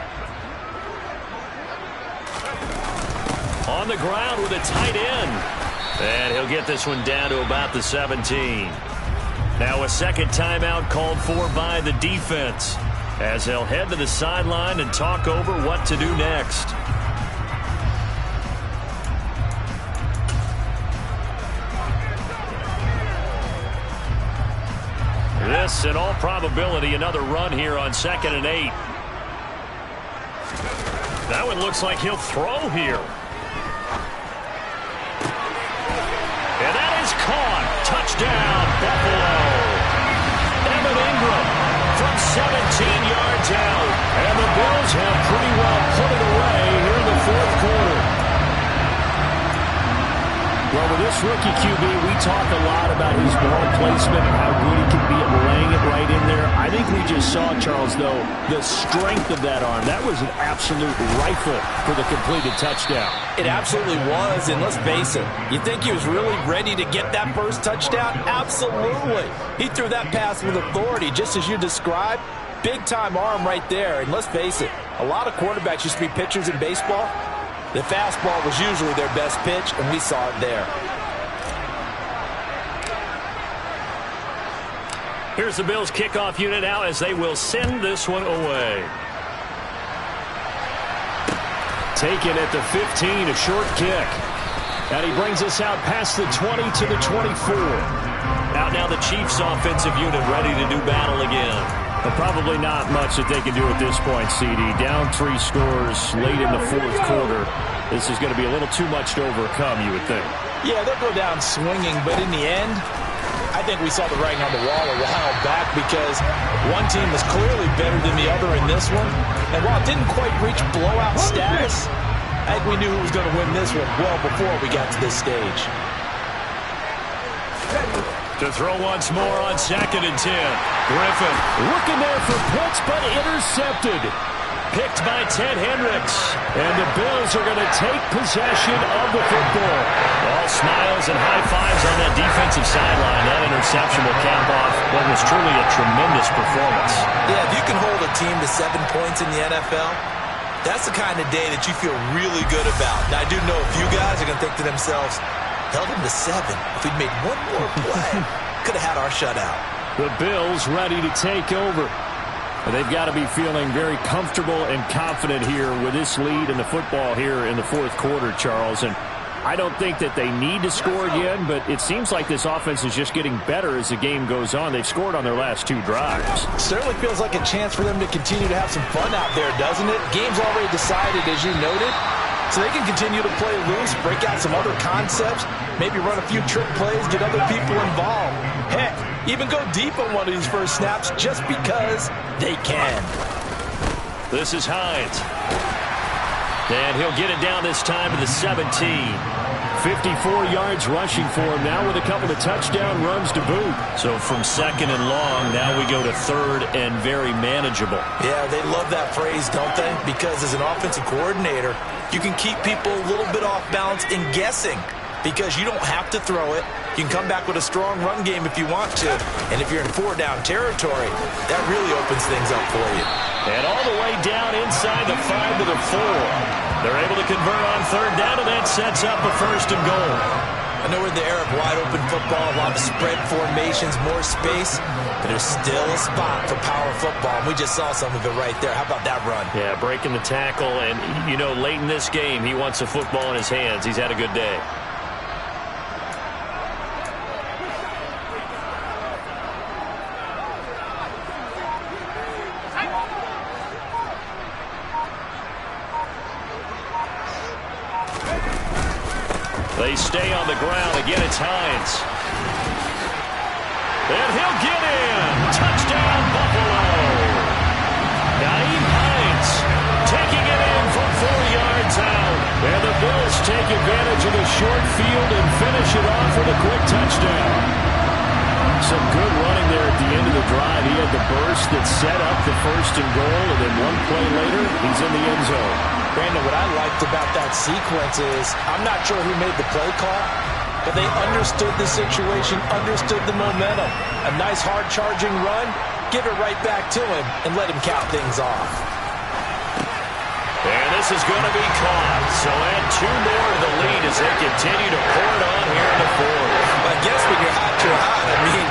On the ground with a tight end. And he'll get this one down to about the 17. Now a second timeout called for by the defense, as they'll head to the sideline and talk over what to do next. This, in all probability, another run here on 2nd and 8. That one looks like he'll throw here. And that is caught. Touchdown, Buffalo. Evan Ingram from 17 yards out. And the Bills have pretty well put it away here in the 4th quarter. Well, with this rookie QB, we talk a lot about his ball placement and how good he can be at laying it right in there. I think we just saw, Charles, though, the strength of that arm. That was an absolute rifle for the completed touchdown. It absolutely was, and let's face it, you think he was really ready to get that first touchdown? Absolutely. He threw that pass with authority, just as you described. Big-time arm right there, and let's face it, a lot of quarterbacks used to be pitchers in baseball. The fastball was usually their best pitch, and we saw it there. Here's the Bills kickoff unit now as they will send this one away. Taken at the 15, a short kick. And he brings us out past the 20 to the 24. Out now the Chiefs offensive unit ready to do battle again. But probably not much that they can do at this point, CD. Down 3 scores late in the 4th quarter. This is going to be a little too much to overcome, you would think. Yeah, they'll go down swinging, but in the end, I think we saw the writing on the wall a while back because one team was clearly better than the other in this one. And while it didn't quite reach blowout status, I think we knew who was going to win this one well before we got to this stage. To throw once more on 2nd and 10. Griffin looking there for Pitts, but intercepted. Picked by Ted Hendricks. And the Bills are going to take possession of the football. All smiles and high fives on that defensive sideline. That interception will cap off what was truly a tremendous performance. Yeah, if you can hold a team to 7 points in the NFL, that's the kind of day that you feel really good about. Now, I do know a few guys are going to think to themselves, held him to 7. If we'd made one more play, could have had our shutout. The Bills ready to take over. They've got to be feeling very comfortable and confident here with this lead in the football here in the 4th quarter, Charles. And I don't think that they need to score again, but it seems like this offense is just getting better as the game goes on. They've scored on their last 2 drives. Certainly feels like a chance for them to continue to have some fun out there, doesn't it? Game's already decided, as you noted. So they can continue to play loose, break out some other concepts, maybe run a few trick plays, get other people involved. Heck, even go deep on one of these first snaps just because they can. This is Hines. And he'll get it down this time to the 17. 54 yards rushing for him now with a couple of touchdown runs to boot. So from 2nd and long, now we go to 3rd and very manageable. Yeah, they love that phrase, don't they? Because as an offensive coordinator, you can keep people a little bit off balance in guessing because you don't have to throw it. You can come back with a strong run game if you want to. And if you're in 4-down territory, that really opens things up for you. And all the way down inside the 5 to the 4. They're able to convert on 3rd down, and that sets up a 1st and goal. I know we're in the era of wide-open football, a lot of spread formations, more space, but there's still a spot for power football, and we just saw some of it right there. How about that run? Yeah, breaking the tackle, and, you know, late in this game, he wants the football in his hands. He's had a good day. They stay on the ground. Again, it's Hines. And he'll get in. Touchdown, Buffalo. Naeem Hines taking it in from 4 yards out. And the Bills take advantage of the short field and finish it off with a quick touchdown. Some good running there at the end of the drive. He had the burst that set up the 1st and goal, and then one play later, he's in the end zone. Brandon, what I liked about that sequence is I'm not sure who made the play call, but they understood the situation, understood the momentum. A nice hard-charging run, give it right back to him and let him count things off. And this is going to be caught. So add 2 more to the lead as they continue to pour it on here in the fourth. I guess when you're hot, you're hot. I mean,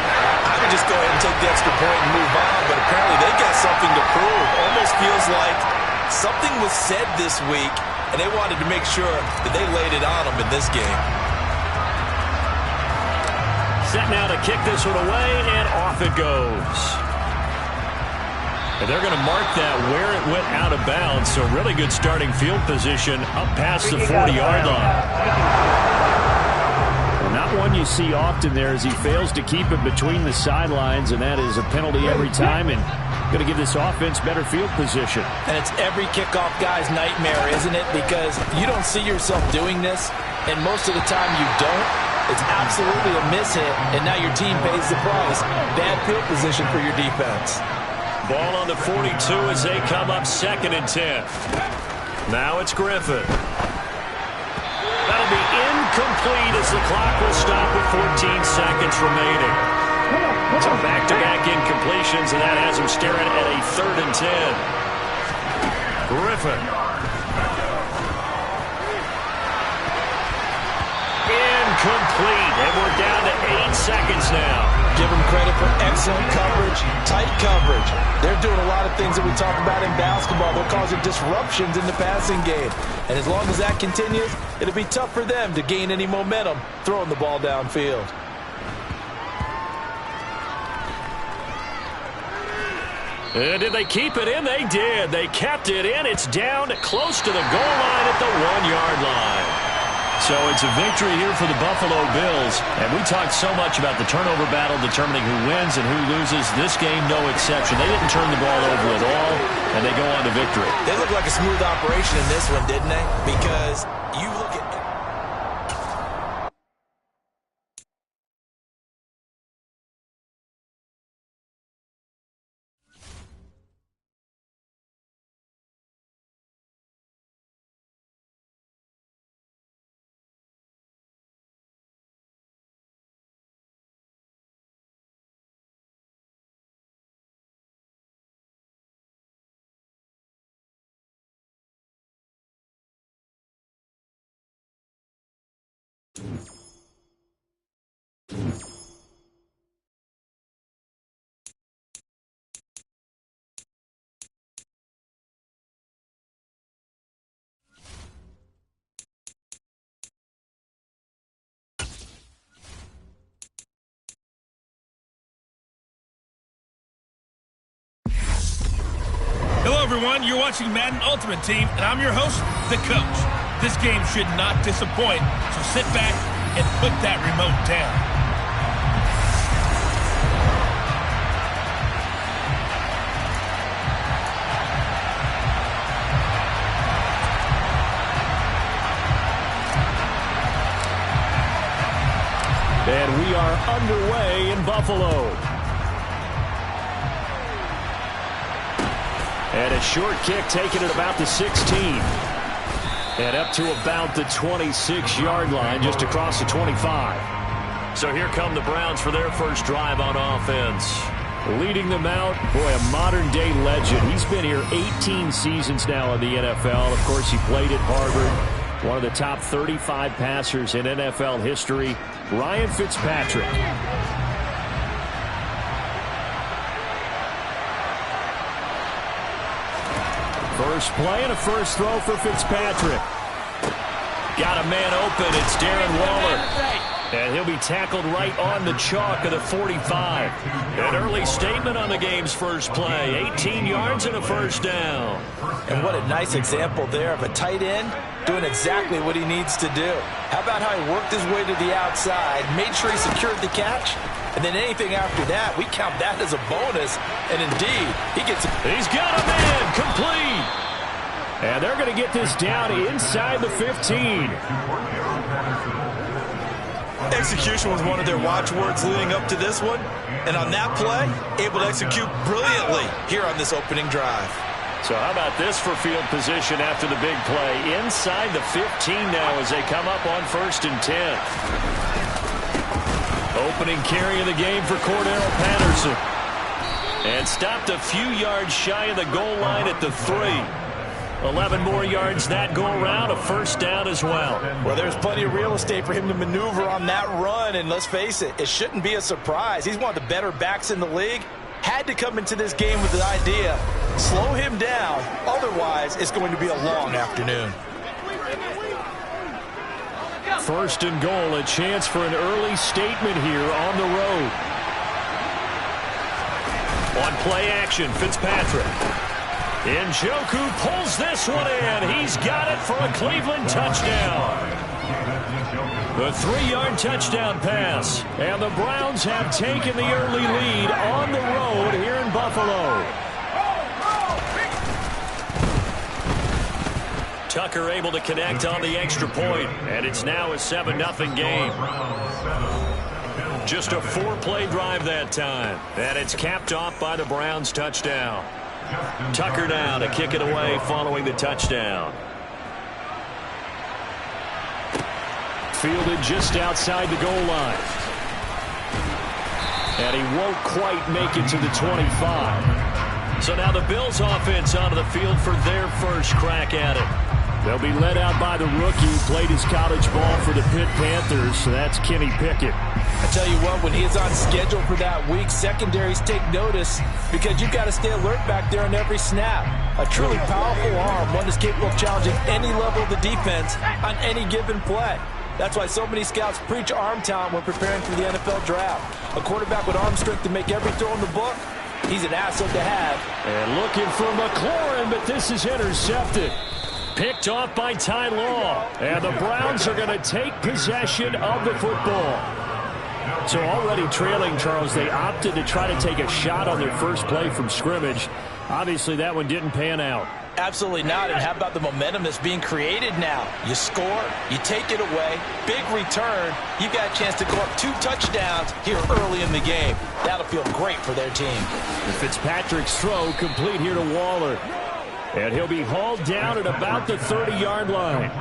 I would just go ahead and take the extra point and move on, but apparently they got something to prove. Almost feels like something was said this week, and they wanted to make sure that they laid it on them in this game. Set now to kick this one away, and off it goes. And they're going to mark that where it went out of bounds, so really good starting field position up past the 40-yard line. Well, not one you see often there as he fails to keep it between the sidelines, and that is a penalty every time, and going to give this offense better field position. And it's every kickoff guy's nightmare, isn't it? Because you don't see yourself doing this, and most of the time you don't. It's absolutely a mishit, and now your team pays the price. Bad field position for your defense. Ball on the 42 as they come up 2nd and 10. Now it's Griffin. That'll be incomplete as the clock will stop with 14 seconds remaining. So back-to-back incompletions, and that has him staring at a 3rd and 10. Griffin. Incomplete, and we're down to 8 seconds now. Give them credit for excellent coverage, tight coverage. They're doing a lot of things that we talk about in basketball. They're causing disruptions in the passing game. And as long as that continues, it'll be tough for them to gain any momentum throwing the ball downfield. Did they keep it in? They did. They kept it in. It's down close to the goal line at the 1-yard line. So it's a victory here for the Buffalo Bills. And we talked so much about the turnover battle determining who wins and who loses. This game, no exception. They didn't turn the ball over at all, and they go on to victory. They look like a smooth operation in this one, didn't they? Because you look at... Hello, everyone. You're watching Madden Ultimate Team, and I'm your host, the coach. This game should not disappoint, so sit back and put that remote down. And we are underway in Buffalo. And a short kick taken at about the 16. And up to about the 26-yard line, just across the 25. So here come the Browns for their first drive on offense. Leading them out, boy, a modern-day legend. He's been here 18 seasons now in the NFL. Of course, he played at Harvard. One of the top 35 passers in NFL history, Ryan Fitzpatrick. First play and a first throw for Fitzpatrick. Got a man open. It's Darren Waller. And he'll be tackled right on the chalk of the 45. An early statement on the game's first play. 18 yards and a first down. And what a nice example there of a tight end doing exactly what he needs to do. How about how he worked his way to the outside, made sure he secured the catch, and then anything after that, we count that as a bonus. And indeed, he gets it. He's got a man complete. And they're going to get this down inside the 15. Execution was one of their watchwords leading up to this one. And on that play, able to execute brilliantly here on this opening drive. So how about this for field position after the big play? Inside the 15 now as they come up on 1st and 10. Opening carry of the game for Cordell Patterson. And stopped a few yards shy of the goal line at the 3. 11 more yards that go around, a first down as well. Well, there's plenty of real estate for him to maneuver on that run, and let's face it, it shouldn't be a surprise. He's one of the better backs in the league. Had to come into this game with the idea, slow him down, otherwise it's going to be a long afternoon. First and goal, a chance for an early statement here on the road. On play action, Fitzpatrick. Njoku pulls this one in. He's got it for a Cleveland touchdown. The 3-yard touchdown pass. And the Browns have taken the early lead on the road here in Buffalo. Tucker able to connect on the extra point, and it's now a 7-0 game. Just a 4-play drive that time, and it's capped off by the Browns touchdown. Tucker now to kick it away following the touchdown. Fielded just outside the goal line. And he won't quite make it to the 25. So now the Bills offense onto the field for their first crack at it. They'll be led out by the rookie who played his college ball for the Pitt Panthers, so that's Kenny Pickett. I tell you what, when he's on schedule for that week, secondaries take notice because you've got to stay alert back there on every snap. A truly powerful arm, one that's capable of challenging any level of the defense on any given play. That's why so many scouts preach arm talent when preparing for the NFL draft. A quarterback with arm strength to make every throw in the book, he's an asset to have. And looking for McLaurin, but this is intercepted. Picked off by Ty Law. And the Browns are going to take possession of the football. So already trailing, Charles, they opted to try to take a shot on their first play from scrimmage. Obviously, that one didn't pan out. Absolutely not. And how about the momentum that's being created now? You score, you take it away, big return. You've got a chance to go up 2 touchdowns here early in the game. That'll feel great for their team. And Fitzpatrick's throw complete here to Waller. And he'll be hauled down at about the 30-yard line.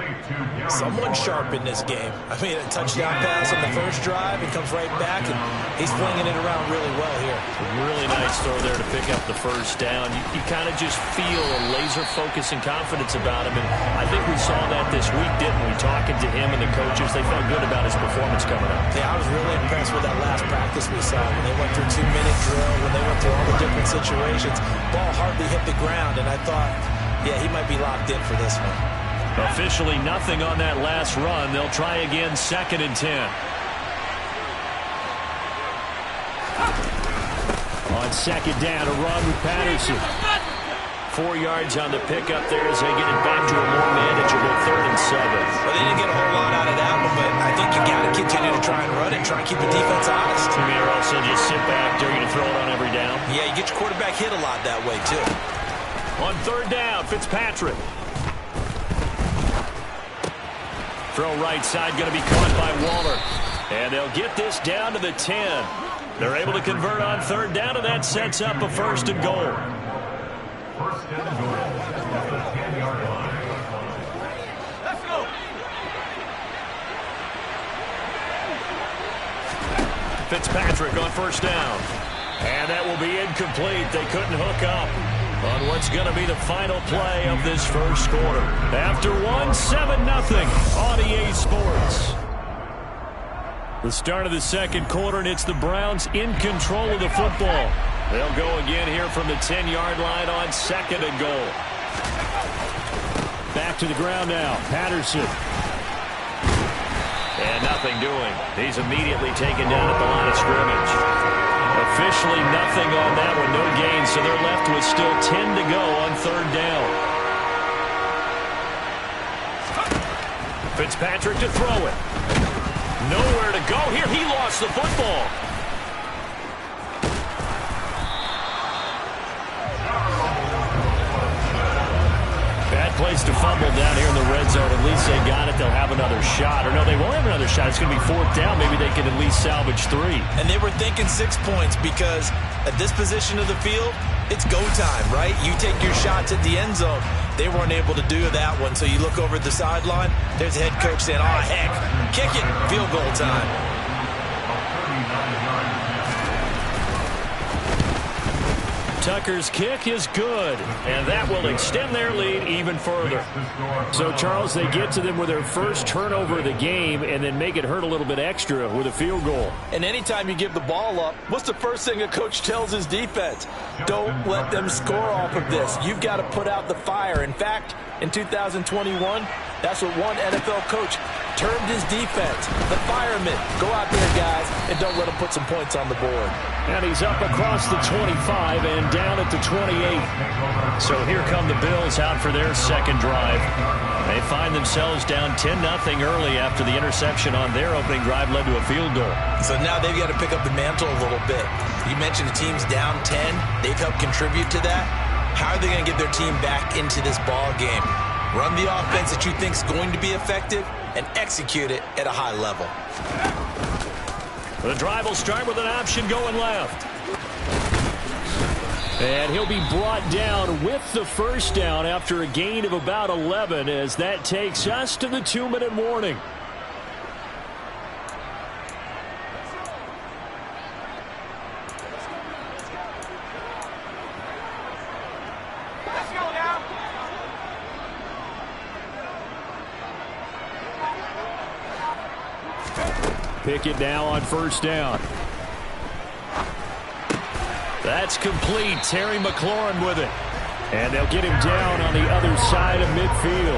Someone sharp in this game. I mean, a touchdown pass on the first drive. He comes right back, and he's flinging it around really well here. Really nice throw there to pick up the first down. You kind of just feel a laser focus and confidence about him. And I think we saw that this week, didn't we? Talking to him and the coaches, they felt good about his performance coming up. Yeah, I was really impressed with that last practice we saw. When they went through 2-minute drill, when they went through all the different situations, ball hardly hit the ground, and I thought, yeah, he might be locked in for this one. Officially nothing on that last run. They'll try again, 2nd and 10. On 2nd down, a run with Patterson. 4 yards on the pickup there as they get it back to a more manageable 3rd and 7. Well, they didn't get a whole lot out of that one, but I think you got to continue to try and run and try and keep the defense honest. I mean, or else they'll just sit back. They're going to throw it on every down. Yeah, you get your quarterback hit a lot that way, too. On 3rd down, Fitzpatrick. Throw right side, going to be caught by Waller. And they'll get this down to the 10. They're able to convert on 3rd down, and that sets up a 1st and goal. Let's go. Fitzpatrick on 1st down. And that will be incomplete. They couldn't hook up on what's going to be the final play of this first quarter. After 7-0 on EA Sports. The start of the 2nd quarter, and it's the Browns in control of the football. They'll go again here from the 10-yard line on 2nd and goal. Back to the ground now. Patterson. And nothing doing. He's immediately taken down at the line of scrimmage. Officially nothing on that one, no gain, so they're left with still 10 to go on 3rd down. Fitzpatrick to throw it. Nowhere to go here. He lost the football. Bad place to fumble down here in the red zone. At least they got it. They'll have another shot. Or no, they won't have another shot. It's going to be 4th down. Maybe they can at least salvage 3. And they were thinking 6 points because at this position of the field, it's go time, right? You take your shots at the end zone. They weren't able to do that one. So you look over at the sideline. There's the head coach saying, oh, heck, kick it. Field goal time. Tucker's kick is good, and that will extend their lead even further. So, Charles, they get to them with their first turnover of the game and then make it hurt a little bit extra with a field goal. And anytime you give the ball up, what's the first thing a coach tells his defense? Don't let them score off of this. You've got to put out the fire. In fact, in 2021, that's what one NFL coach termed his defense. The firemen. Go out there, guys, and don't let them put some points on the board. And he's up across the 25 and down at the 28. So here come the Bills out for their second drive. They find themselves down 10-0 early after the interception on their opening drive led to a field goal. So now they've got to pick up the mantle a little bit. You mentioned the team's down 10. They've helped contribute to that. How are they going to get their team back into this ball game? Run the offense that you think is going to be effective and execute it at a high level. The drive will start with an option going left. And he'll be brought down with the first down after a gain of about 11 as that takes us to the 2-minute warning. Pickett now on first down. That's complete. Terry McLaurin with it. And they'll get him down on the other side of midfield.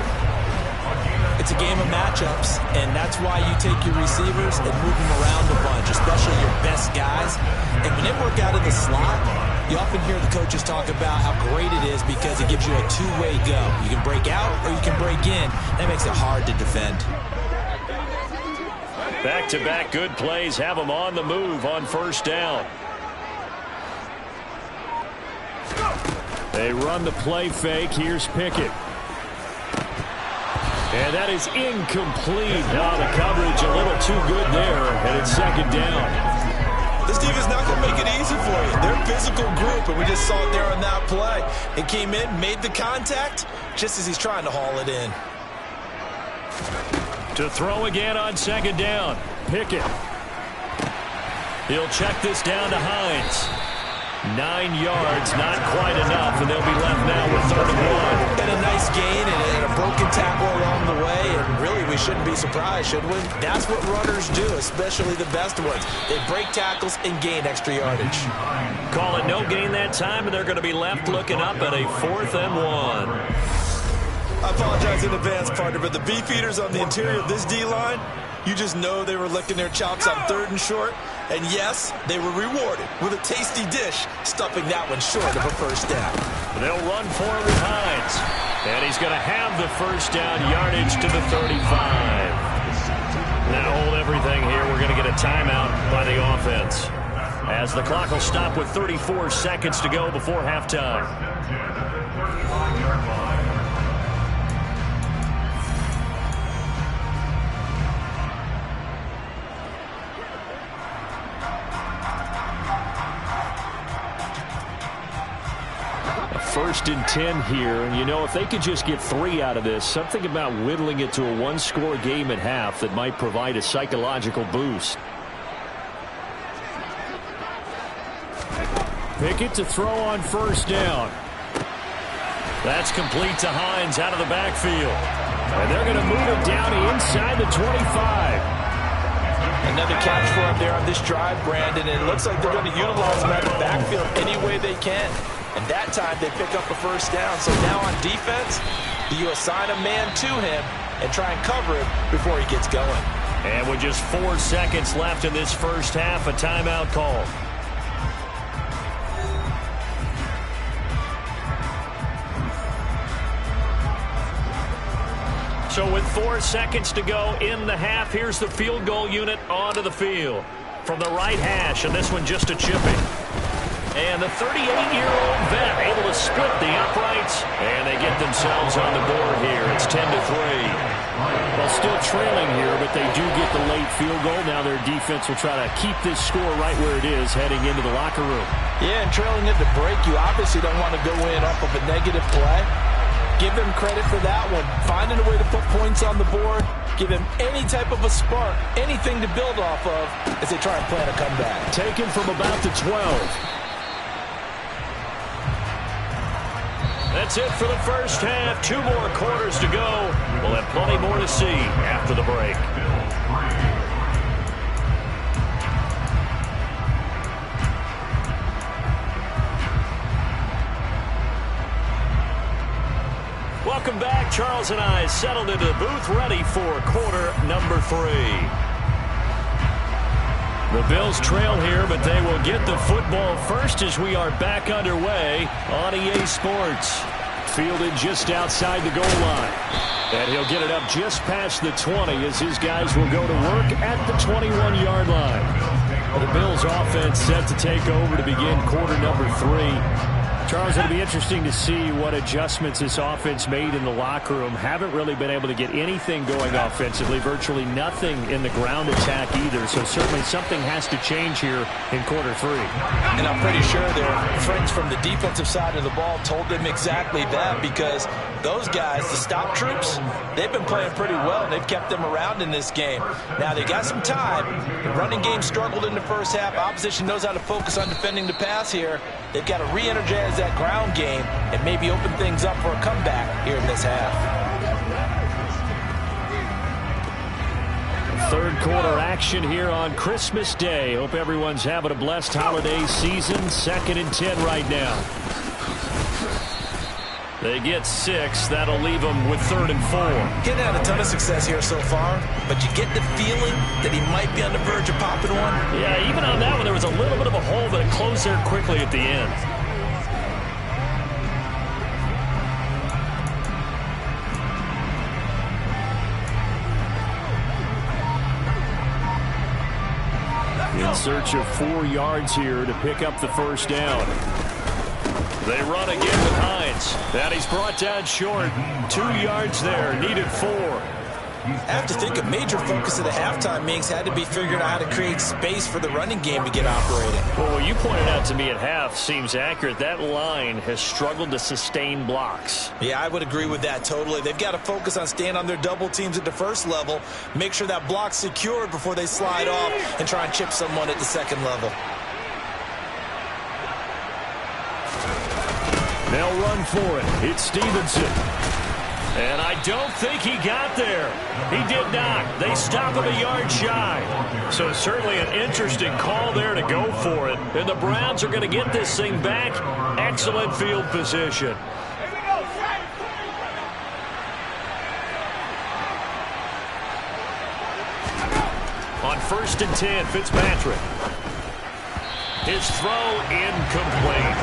It's a game of matchups, and that's why you take your receivers and move them around a bunch, especially your best guys. And when they work out of the slot, you often hear the coaches talk about how great it is because it gives you a two-way go. You can break out or you can break in. That makes it hard to defend. Back-to-back good plays have them on the move on first down. They run the play fake. Here's Pickett. And that is incomplete. Now the coverage a little too good there, and it's second down. This defense not going to make it easy for you. They're a physical group, and we just saw it there on that play. It came in, made the contact, just as he's trying to haul it in. To throw again on second down. Pickett. He'll check this down to Hines. 9 yards, not quite enough, and they'll be left now with 31. And a nice gain and a broken tackle along the way, and really we shouldn't be surprised, should we? That's what runners do, especially the best ones. They break tackles and gain extra yardage. Call it no gain that time, and they're going to be left looking up at a 4th and 1. I apologize in advance, partner, but the beefeaters on the interior of this D-line, you just know they were licking their chops on 3rd and short. And yes, they were rewarded with a tasty dish, stuffing that one short of a first down. They'll run for it with Hines. And he's going to have the first down yardage to the 35. Now hold everything here. We're going to get a timeout by the offense, as the clock will stop with 34 seconds to go before halftime. First and 10 here, and you know, if they could just get 3 out of this, something about whittling it to a 1-score game at half that might provide a psychological boost. Pickett to throw on first down. That's complete to Hines out of the backfield. And they're going to move it down inside the 25. Another catch for him there on this drive, Brandon, and it looks like they're going to utilize him out of the backfield any way they can. And that time they pick up a first down. So now on defense, do you assign a man to him and try and cover him before he gets going? And with just 4 seconds left in this first half, a timeout call. So with 4 seconds to go in the half, here's the field goal unit onto the field. From the right hash, and this one just a chipping. And the 38-year-old vet able to split the uprights, and they get themselves on the board here. It's 10-3. Well, still trailing here, but they do get the late field goal. Now their defense will try to keep this score right where it is heading into the locker room. Yeah, and trailing at the break, you obviously don't want to go in off of a negative play. Give them credit for that one. Finding a way to put points on the board. Give them any type of a spark, anything to build off of as they try and plan a comeback. Taken from about the 12. That's it for the first half. 2 more quarters to go. We'll have plenty more to see after the break. Welcome back. Charles and I settled into the booth ready for quarter number 3. The Bills trail here, but they will get the football first as we are back underway on EA Sports. Fielded just outside the goal line. And he'll get it up just past the 20 as his guys will go to work at the 21-yard line. The Bills offense set to take over to begin quarter number 3. Charles, it'll be interesting to see what adjustments this offense made in the locker room. Haven't really been able to get anything going offensively, virtually nothing in the ground attack either. So certainly something has to change here in quarter 3. And I'm pretty sure their friends from the defensive side of the ball told them exactly that, because those guys, the stop troops, they've been playing pretty well. They've kept them around in this game. Now they got some time. The running game struggled in the first half. Opposition knows how to focus on defending the pass here. They've got to re-energize that ground game and maybe open things up for a comeback here in this half. Third quarter action here on Christmas Day. Hope everyone's having a blessed holiday season. 2nd and 10 right now. They get 6. That'll leave them with 3rd and 4. Getting had a ton of success here so far, but you get the feeling that he might be on the verge of popping one. Yeah, even on that one, there was a little bit of a hole, but it closed there quickly at the end. In search of 4 yards here to pick up the first down. They run again with Hines. And he's brought down short. 2 yards there. Needed 4. I have to think a major focus of the halftime meetings had to be figuring out how to create space for the running game to get operating. Well, what you pointed out to me at half seems accurate. That line has struggled to sustain blocks. Yeah, I would agree with that totally. They've got to focus on staying on their double teams at the first level, make sure that block's secured before they slide off and try and chip someone at the second level. They'll run for it. It's Stevenson. And I don't think he got there. He did not. They stop him a yard shy. So certainly an interesting call there to go for it. And the Browns are going to get this thing back. Excellent field position. On 1st and 10, Fitzpatrick. His throw incomplete.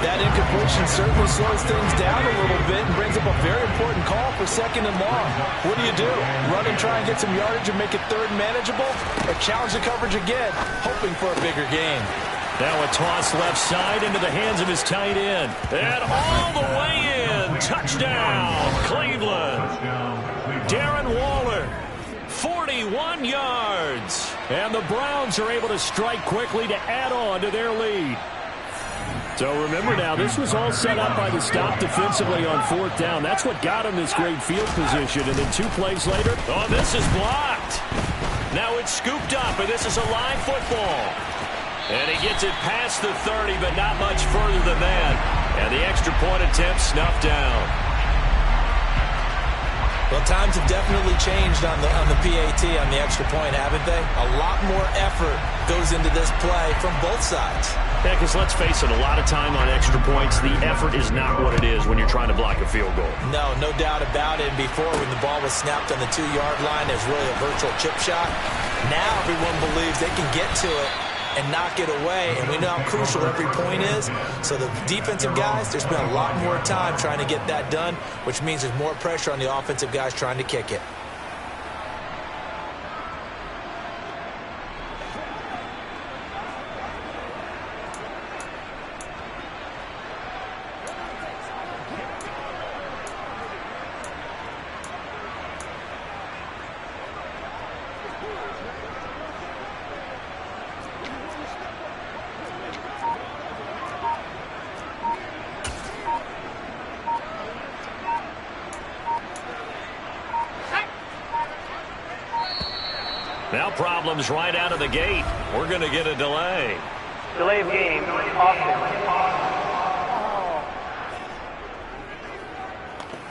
That incompletion certainly slows things down a little bit and brings up a very important call for 2nd and long. What do? Run and try and get some yardage and make it 3rd manageable? Or challenge the coverage again, hoping for a bigger gain? Now a toss left side into the hands of his tight end. And all the way in. Touchdown, Cleveland. Darren Waller. 41 yards. And the Browns are able to strike quickly to add on to their lead. So remember now, this was all set up by the stop defensively on 4th down. That's what got him this great field position. And then 2 plays later, oh, this is blocked. Now it's scooped up, and this is a live football. And he gets it past the 30, but not much further than that. And the extra point attempt snuffed down. Well, times have definitely changed on the PAT, on the extra point, haven't they? A lot more effort goes into this play from both sides. Yeah, because let's face it, a lot of time on extra points, the effort is not what it is when you're trying to block a field goal. No doubt about it. And before, when the ball was snapped on the 2-yard line, it was really a virtual chip shot. Now everyone believes they can get to it and knock it away, and we know how crucial every point is. So the defensive guys, there's been a lot more time trying to get that done, which means there's more pressure on the offensive guys trying to kick it. Now problems right out of the gate. We're going to get a delay. Delay of game, offense.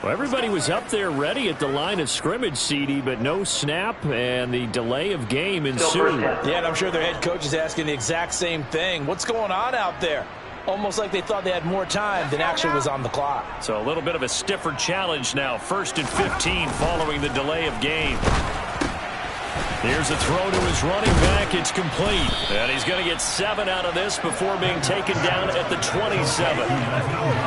Well, everybody was up there ready at the line of scrimmage, CD, but no snap, and the delay of game ensued. Yeah, and I'm sure their head coach is asking the exact same thing. What's going on out there? Almost like they thought they had more time than actually was on the clock. So a little bit of a stiffer challenge now. 1st and 15 following the delay of game. Here's a throw to his running back. It's complete. And he's going to get 7 out of this before being taken down at the 27.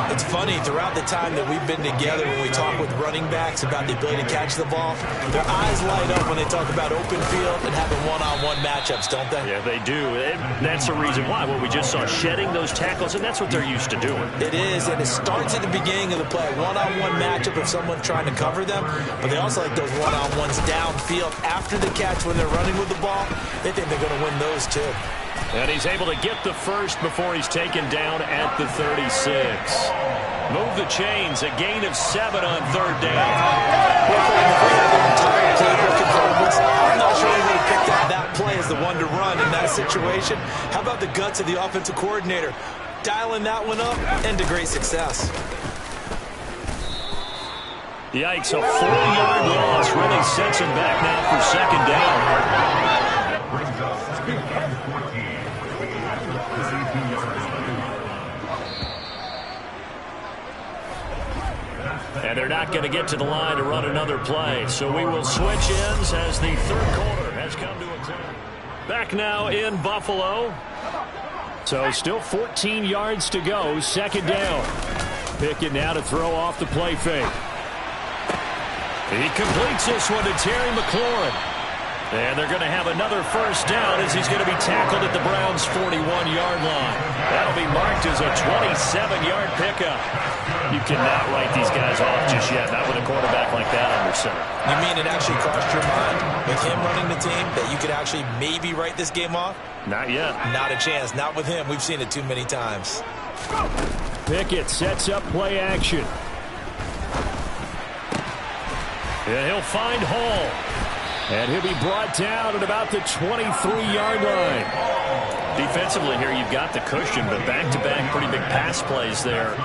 It's funny, throughout the time that we've been together, when we talk with running backs about the ability to catch the ball, their eyes light up when they talk about open field and having one-on-one matchups, don't they? Yeah, they do. And that's the reason why. Well, we just saw shedding those tackles, and that's what they're used to doing. It is, and it starts at the beginning of the play. One-on-one matchup if someone's trying to cover them, but they also like those one-on-ones downfield after the catch when they're running with the ball. They think they're going to win those too. And he's able to get the first before he's taken down at the 36. Move the chains, a gain of 7 on 3rd down. I'm not sure he would have picked out that play as the one to run in that situation. How about the guts of the offensive coordinator? Dialing that one up and to great success. Yikes, a 4-yard loss really sets him back now for 2nd down. And they're not going to get to the line to run another play. So we will switch ends as the 3rd quarter has come to a close. Back now in Buffalo. So still 14 yards to go. 2nd down. Pickett now to throw off the play fake. He completes this one to Terry McLaurin. And they're going to have another 1st down as he's going to be tackled at the Browns' 41-yard line. That'll be marked as a 27-yard pickup. You cannot write these guys off just yet, not with a quarterback like that under center. You mean it actually crossed your mind with him running the team that you could actually maybe write this game off? Not yet. Not a chance. Not with him. We've seen it too many times. Pickett sets up play action. And he'll find Hall. And he'll be brought down at about the 23-yard line. Defensively here, you've got the cushion, but back-to-back pretty big pass plays there.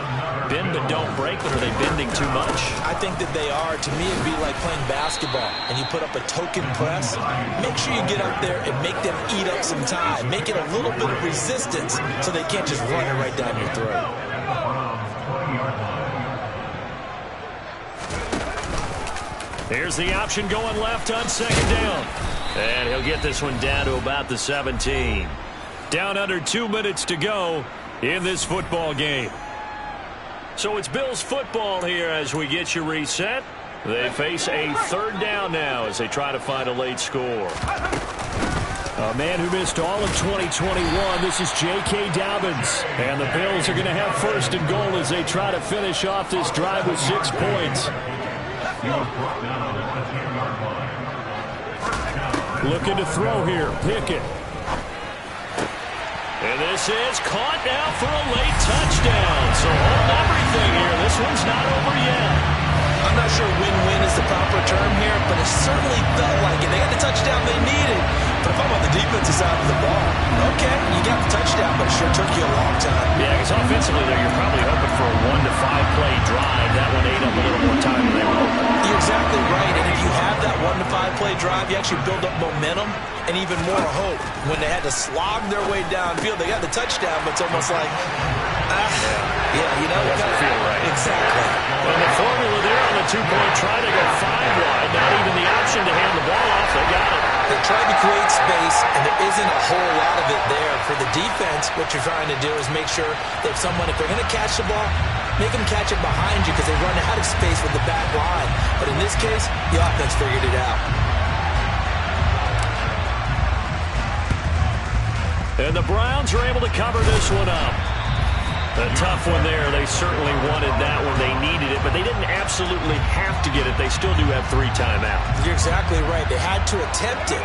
Bend but don't break, but are they bending too much? I think that they are. To me, it'd be like playing basketball, and you put up a token press. Make sure you get up there and make them eat up some time. Make it a little bit of resistance so they can't just run it right down your throat. Here's the option going left on 2nd down. And he'll get this one down to about the 17. Down under 2 minutes to go in this football game. So it's Bills football here as we get you reset. They face a 3rd down now as they try to find a late score. A man who missed all of 2021, this is J.K. Dobbins. And the Bills are going to have 1st and goal as they try to finish off this drive with 6 points. Looking to throw here, Pickett. And this is caught now for a late touchdown. So hold everything here. This one's not over yet. I'm not sure win-win is the proper term here, but it certainly felt like it. They got the touchdown they needed. But if I'm on the defensive side of the ball, okay, you got the touchdown, but it sure took you a long time. Yeah, because offensively there, you're probably hoping for a 1 to 5 play drive. That one ate up a little more time than they were hoping. You're exactly right, and if you have that 1 to 5 play drive, you actually build up momentum and even more hope. When they had to slog their way downfield, they got the touchdown, but it's almost like, yeah, you know, it doesn't feel right. Exactly. And the formula there on the 2-point try to go 5 wide, not even the option to hand the ball off. They got it. They tried to create space, and there isn't a whole lot of it there. For the defense, what you're trying to do is make sure that if they're going to catch the ball, make them catch it behind you because they run out of space with the back line. But in this case, the offense figured it out. And the Browns are able to cover this one up. A tough one there. They certainly wanted that one. They needed it, but they didn't absolutely have to get it. They still do have 3 timeouts. You're exactly right. They had to attempt it.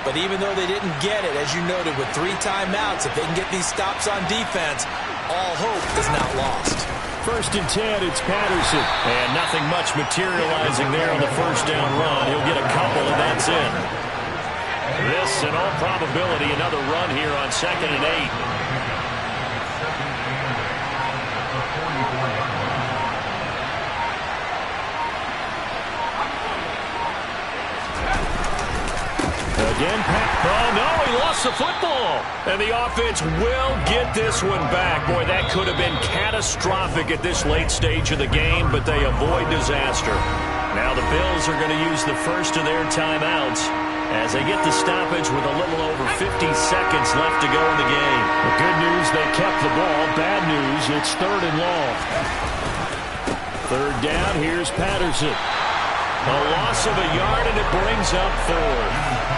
But even though they didn't get it, as you noted, with 3 timeouts, if they can get these stops on defense, all hope is not lost. 1st and 10, it's Patterson. And nothing much materializing there on the 1st down run. He'll get a couple, and that's it. This, in all probability, another run here on 2nd and 8. again. Oh, no, he lost the football. And the offense will get this one back. Boy, that could have been catastrophic at this late stage of the game, but they avoid disaster. Now the Bills are going to use the first of their timeouts as they get the stoppage with a little over 50 seconds left to go in the game. The good news, they kept the ball. Bad news, it's 3rd and long. 3rd down, here's Patterson. A loss of a yard, and it brings up 4th.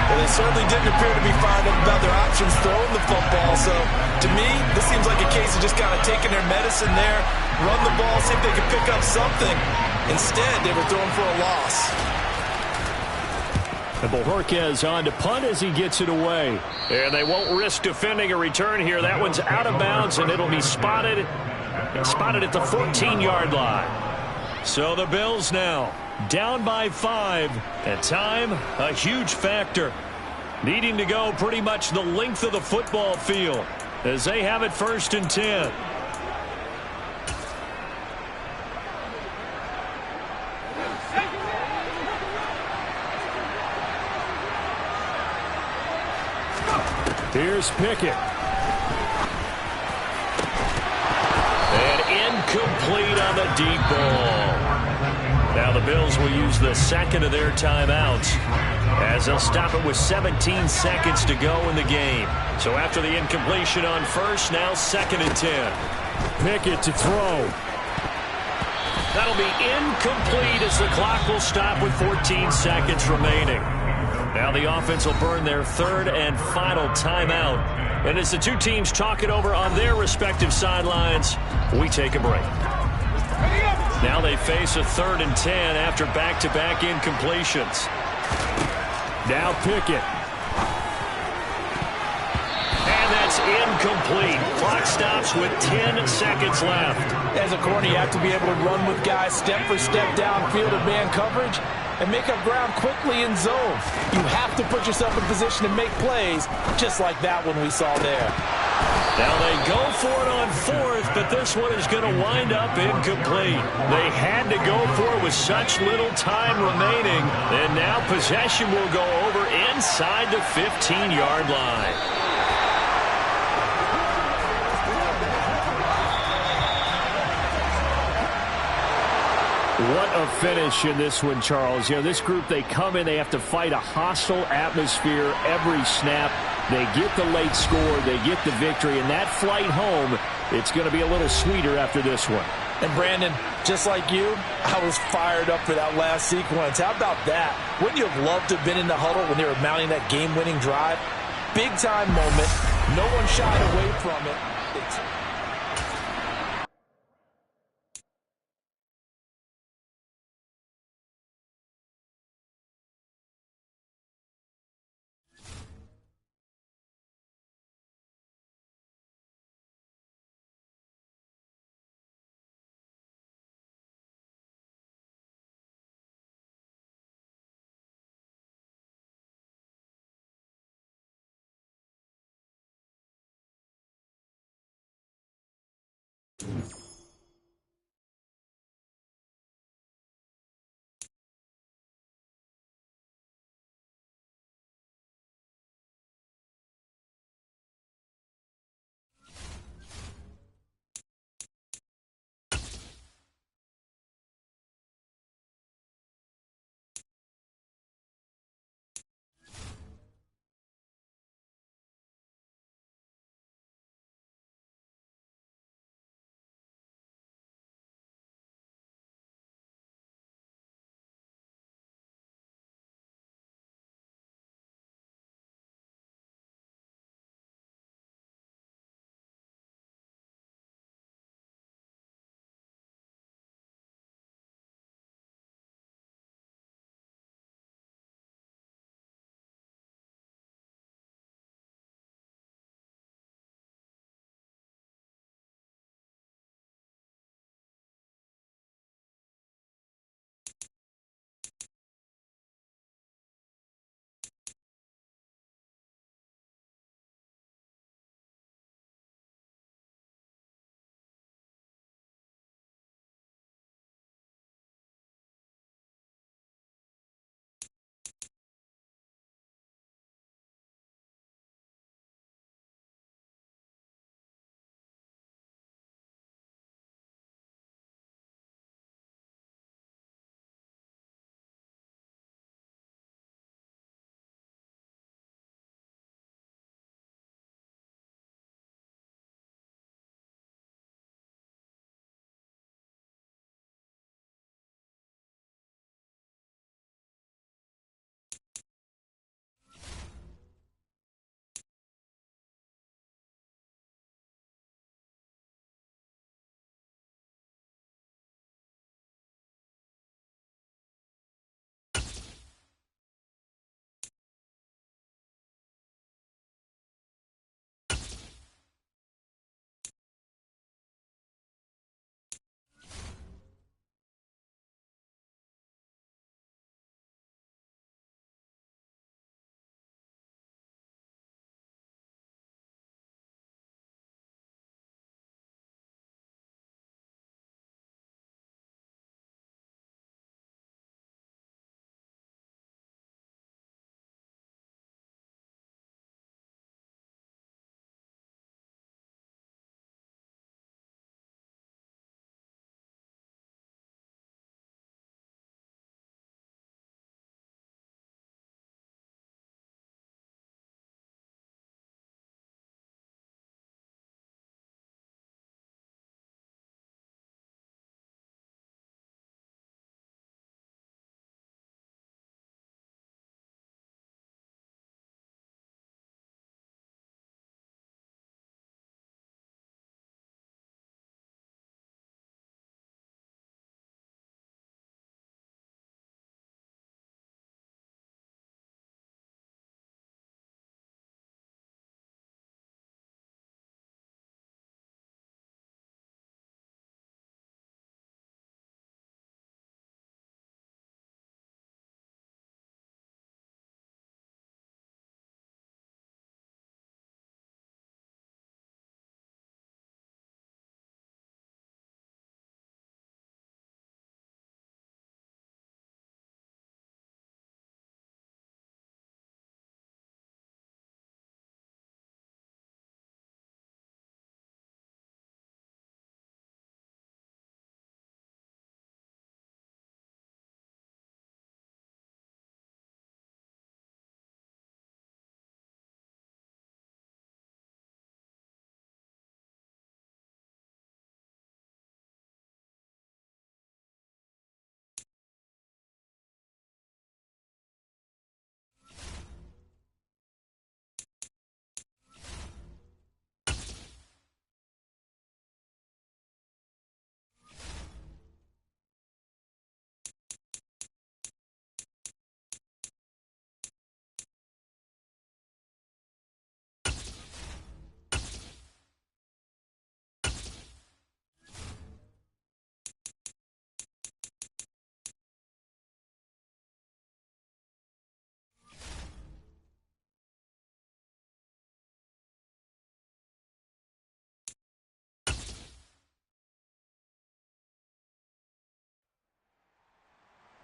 Well, they certainly didn't appear to be fired up about their options throwing the football. So, to me, this seems like a case of just kind of taking their medicine there, run the ball, see if they can pick up something. Instead, they were throwing for a loss. And Bojorquez on to punt as he gets it away. And they won't risk defending a return here. That one's out of bounds, and it'll be spotted at the 14-yard line. So the Bills now down by 5, and time a huge factor. Needing to go pretty much the length of the football field as they have it 1st and 10. Here's Pickett. And incomplete on the deep ball. Now the Bills will use the second of their timeouts as they'll stop it with 17 seconds to go in the game. So after the incompletion on first, now 2nd and 10. Pickett to throw. That'll be incomplete as the clock will stop with 14 seconds remaining. Now the offense will burn their 3rd and final timeout. And as the two teams talk it over on their respective sidelines, we take a break. Now they face a 3rd and 10 after back-to-back incompletions. Now Pickett. And that's incomplete. Clock stops with 10 seconds left. As a corner, you have to be able to run with guys step for step downfield in man coverage and make up ground quickly in zone. You have to put yourself in position to make plays, just like that one we saw there. Now they go for it on 4th, but this one is going to wind up incomplete. They had to go for it with such little time remaining, and now possession will go over inside the 15-yard line. What a finish in this one, Charles. You know, this group, they come in, they have to fight a hostile atmosphere every snap. They get the late score, they get the victory, and that flight home, it's going to be a little sweeter after this one. And Brandon, just like you, I was fired up for that last sequence. How about that? Wouldn't you have loved to have been in the huddle when they were mounting that game-winning drive? Big-time moment. No one shied away from it.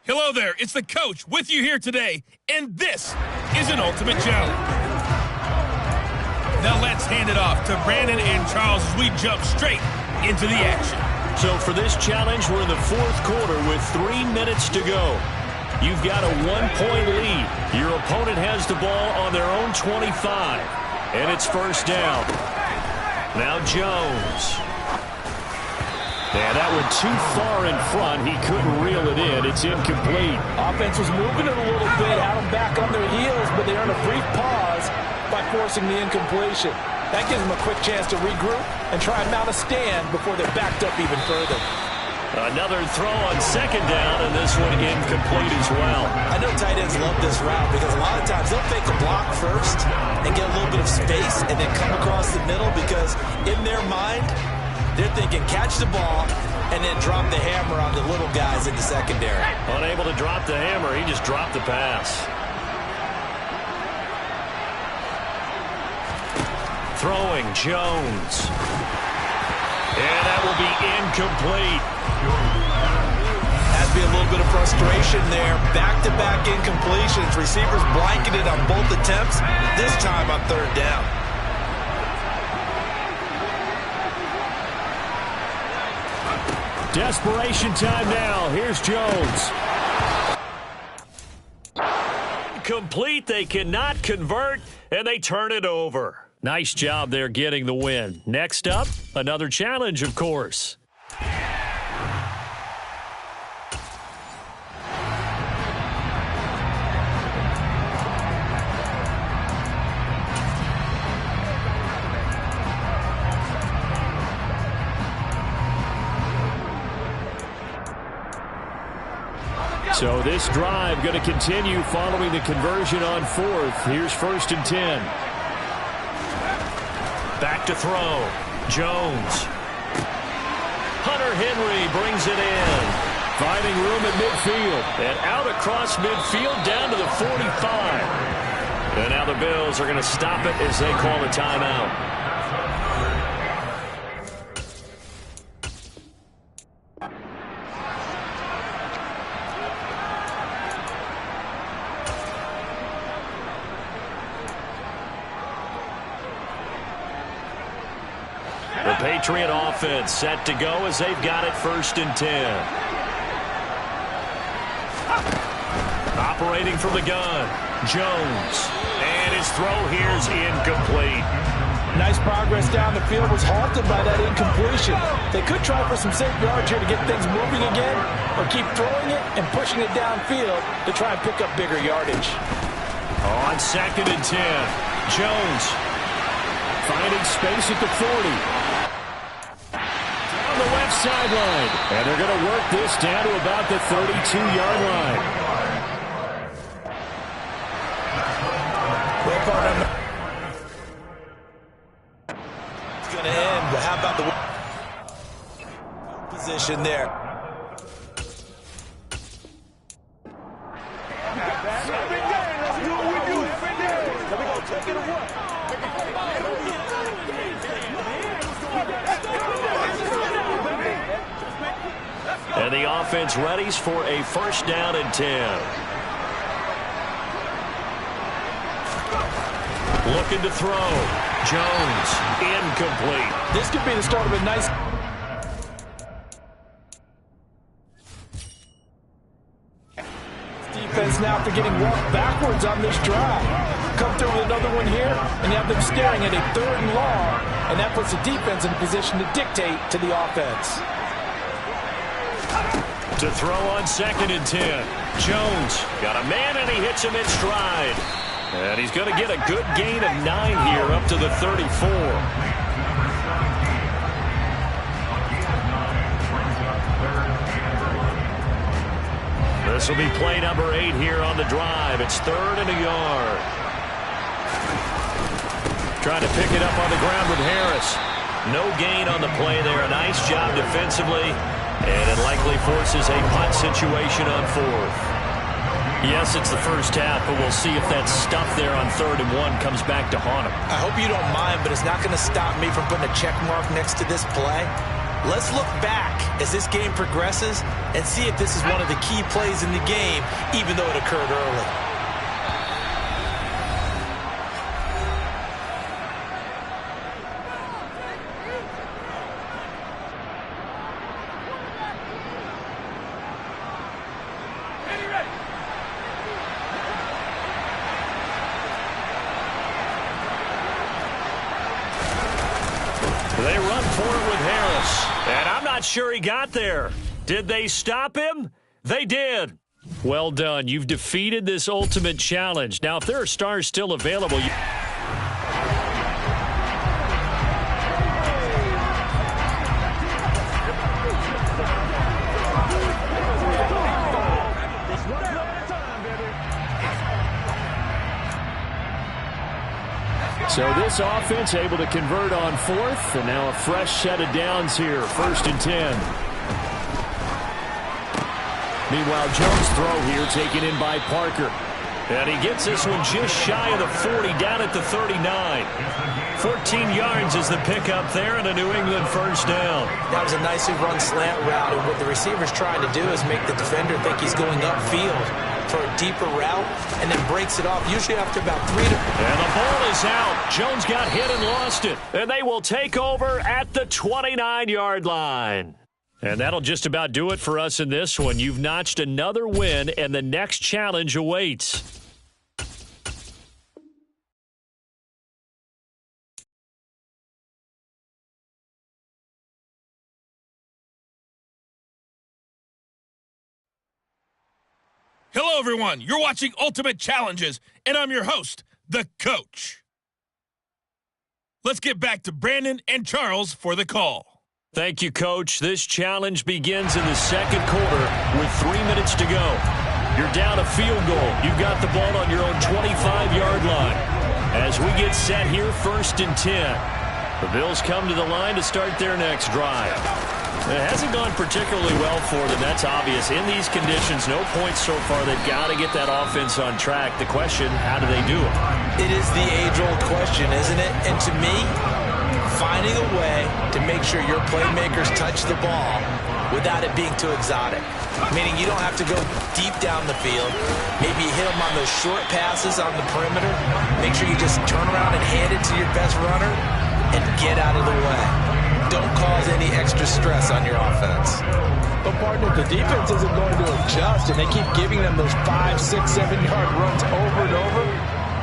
Hello there, it's the coach with you here today, and this is an Ultimate Challenge. Now let's hand it off to Brandon and Charles as we jump straight into the action. So for this challenge, we're in the fourth quarter with 3 minutes to go. You've got a 1-point lead. Your opponent has the ball on their own 25, and it's first down. Now Jones. Yeah, that went too far in front. He couldn't reel it in. It's incomplete. Offense was moving it a little bit, had them back on their heels, but they earned a brief pause by forcing the incompletion. That gives them a quick chance to regroup and try and mount a stand before they're backed up even further. Another throw on second down, and this one incomplete as well. I know tight ends love this route because a lot of times they'll fake a block first and get a little bit of space and then come across the middle because in their mind, they're thinking catch the ball and then drop the hammer on the little guys in the secondary. Unable to drop the hammer, he just dropped the pass. Throwing, Jones. And that will be incomplete. Has to be a little bit of frustration there. Back-to-back incompletions. Receivers blanketed on both attempts, this time on third down. Desperation time now. Here's Jones. Complete. They cannot convert, and they turn it over. Nice job there getting the win. Next up, another challenge, of course. So this drive going to continue following the conversion on fourth. Here's 1st and 10. Back to throw. Jones. Hunter Henry brings it in. Finding room at midfield. And out across midfield down to the 45. And now the Bills are going to stop it as they call a timeout. The Patriot offense set to go as they've got it 1st and 10. Operating from the gun, Jones. And his throw here is incomplete. Nice progress down the field was halted by that incompletion. They could try for some safe yards here to get things moving again, or keep throwing it and pushing it downfield to try and pick up bigger yardage. On 2nd and 10, Jones finding space at the 40. The left sideline, and they're going to work this down to about the 32-yard line. It's going to end, but how about the position there? And the offense readies for a 1st down and 10. Looking to throw. Jones, incomplete. This could be the start of a nice... Defense now after getting walked backwards on this drive. Come through with another one here, and you have them staring at a 3rd and long, and that puts the defense in a position to dictate to the offense. To throw on 2nd and 10. Jones got a man, and he hits him in stride. And he's going to get a good gain of 9 here up to the 34. This will be play number 8 here on the drive. It's 3rd and a yard. Trying to pick it up on the ground with Harris. No gain on the play there. A nice job defensively. And it likely forces a punt situation on 4th. Yes, it's the first half, but we'll see if that stuff there on 3rd and 1 comes back to haunt him. I hope you don't mind, but it's not going to stop me from putting a check mark next to this play. Let's look back as this game progresses and see if this is one of the key plays in the game, even though it occurred early. They run for it with Harris. And I'm not sure he got there. Did they stop him? They did. Well done. You've defeated this ultimate challenge. Now, if there are stars still available... So this offense able to convert on fourth, and now a fresh set of downs here, 1st and 10. Meanwhile, Jones' throw here taken in by Parker. And he gets this one just shy of the 40, down at the 39. 14 yards is the pickup there, and a New England first down. That was a nicely run slant route, and what the receiver's trying to do is make the defender think he's going upfield for a deeper route, and then breaks it off, usually after about 3 to... And the ball is out. Jones got hit and lost it. And they will take over at the 29-yard line. And that'll just about do it for us in this one. You've notched another win, and the next challenge awaits. Hello, everyone. You're watching Ultimate Challenges, and I'm your host, the Coach. Let's get back to Brandon and Charles for the call. Thank you, Coach. This challenge begins in the second quarter with 3 minutes to go. You're down a field goal. You've got the ball on your own 25-yard line. As we get set here, 1st and 10. The Bills come to the line to start their next drive. It hasn't gone particularly well for them. That's obvious. In these conditions, no points so far. They've got to get that offense on track. The question, how do they do it? It is the age-old question, isn't it? And to me, finding a way to make sure your playmakers touch the ball without it being too exotic. Meaning you don't have to go deep down the field. Maybe you hit them on those short passes on the perimeter. Make sure you just turn around and hand it to your best runner and get out of the way. Don't cause any extra stress on your offense. But, partner, the defense isn't going to adjust, and they keep giving them those 5, 6, 7-yard runs over and over.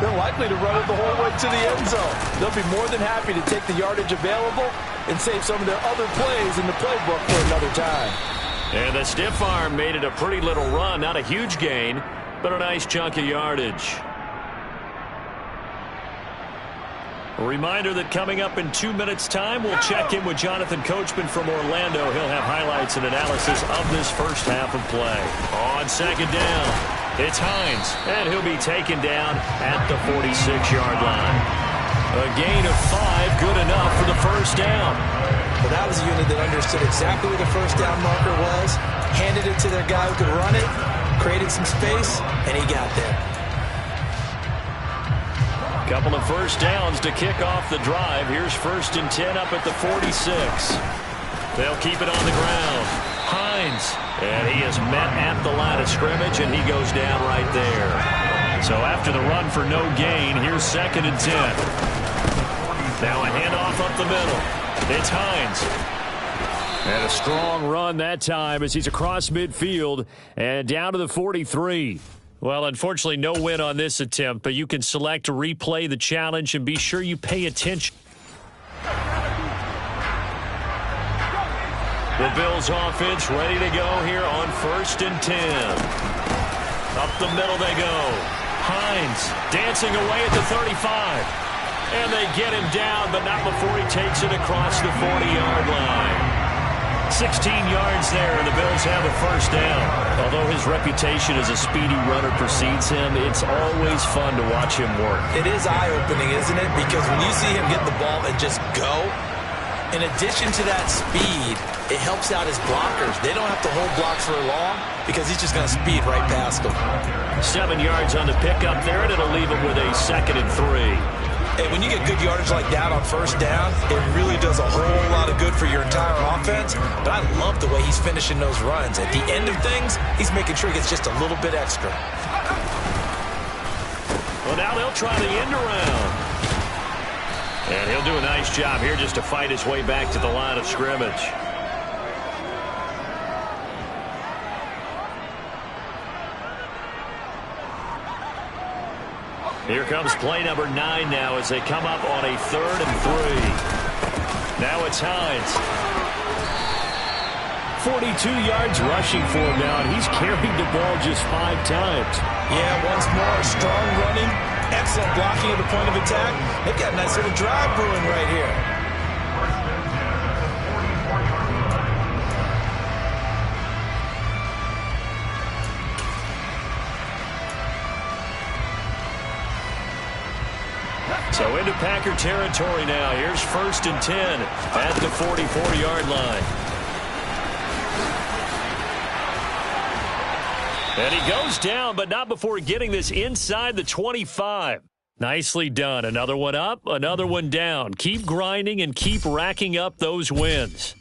They're likely to run it the whole way to the end zone. They'll be more than happy to take the yardage available and save some of their other plays in the playbook for another time. And the stiff arm made it a pretty little run. Not a huge gain, but a nice chunk of yardage. A reminder that coming up in 2 minutes' time, we'll check in with Jonathan Coachman from Orlando. He'll have highlights and analysis of this first half of play. On second down, it's Hines, and he'll be taken down at the 46-yard line. A gain of 5, good enough for the first down. Well, that was a unit that understood exactly where the first down marker was, handed it to their guy who could run it, created some space, and he got there. Couple of first downs to kick off the drive. Here's 1st and 10 up at the 46. They'll keep it on the ground. Hines, and he is met at the line of scrimmage, and he goes down right there. So after the run for no gain, here's 2nd and 10. Now a handoff up the middle. It's Hines. And a strong run that time as he's across midfield and down to the 43. Well, unfortunately, no win on this attempt, but you can select to replay the challenge and be sure you pay attention. The Bills offense ready to go here on 1st and 10. Up the middle they go. Hines dancing away at the 35. And they get him down, but not before he takes it across the 40-yard line. 16 yards there, and the Bills have a first down. Although his reputation as a speedy runner precedes him, it's always fun to watch him work. It is eye-opening, isn't it? Because when you see him get the ball and just go, in addition to that speed, it helps out his blockers. They don't have to hold blocks for long because he's just going to speed right past them. 7 yards on the pickup there, and it'll leave him with a 2nd and 3. And when you get good yardage like that on first down, it really does a whole lot of good for your entire offense. But I love the way he's finishing those runs. At the end of things, he's making sure he gets just a little bit extra. Well, now they'll try the end around. And he'll do a nice job here just to fight his way back to the line of scrimmage. Here comes play number 9 now as they come up on a 3rd and 3. Now it's Hines. 42 yards rushing for him now, and he's carried the ball just 5 times. Yeah, once more, strong running, excellent blocking at the point of attack. They've got a nice little drive brewing right here. So into Packer territory now. Here's 1st and 10 at the 44-yard line. And he goes down, but not before getting this inside the 25. Nicely done. Another one up, another one down. Keep grinding and keep racking up those wins.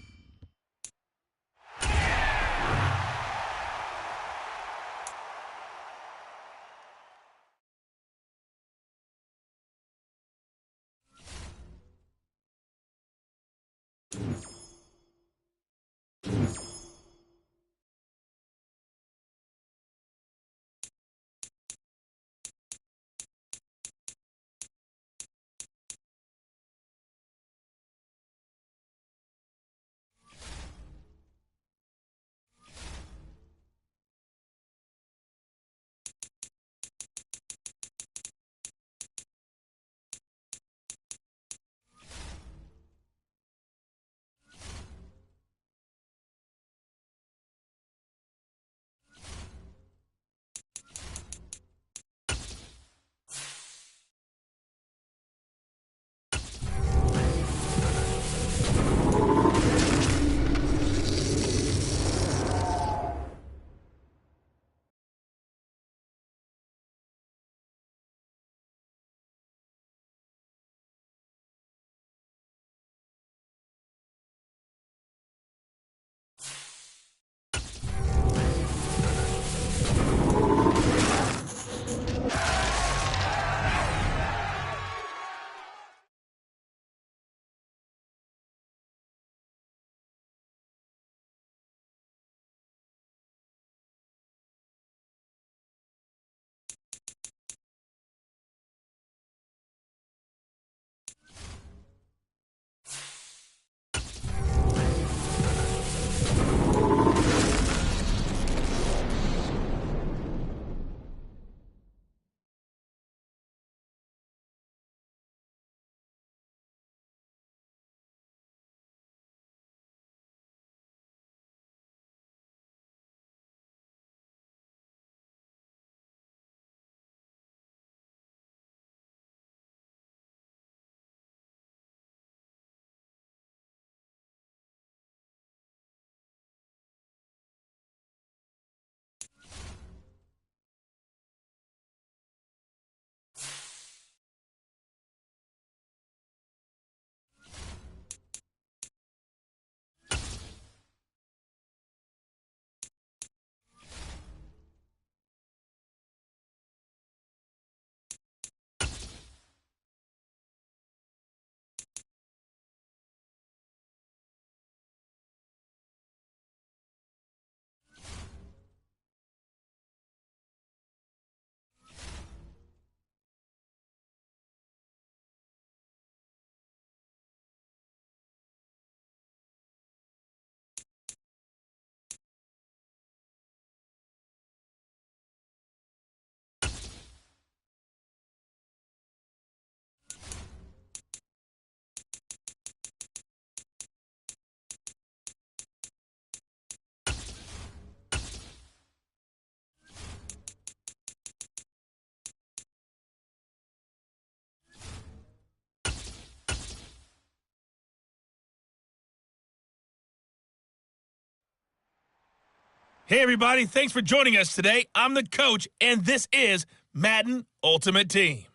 Hey, everybody. Thanks for joining us today. I'm the coach, and this is Madden Ultimate Team.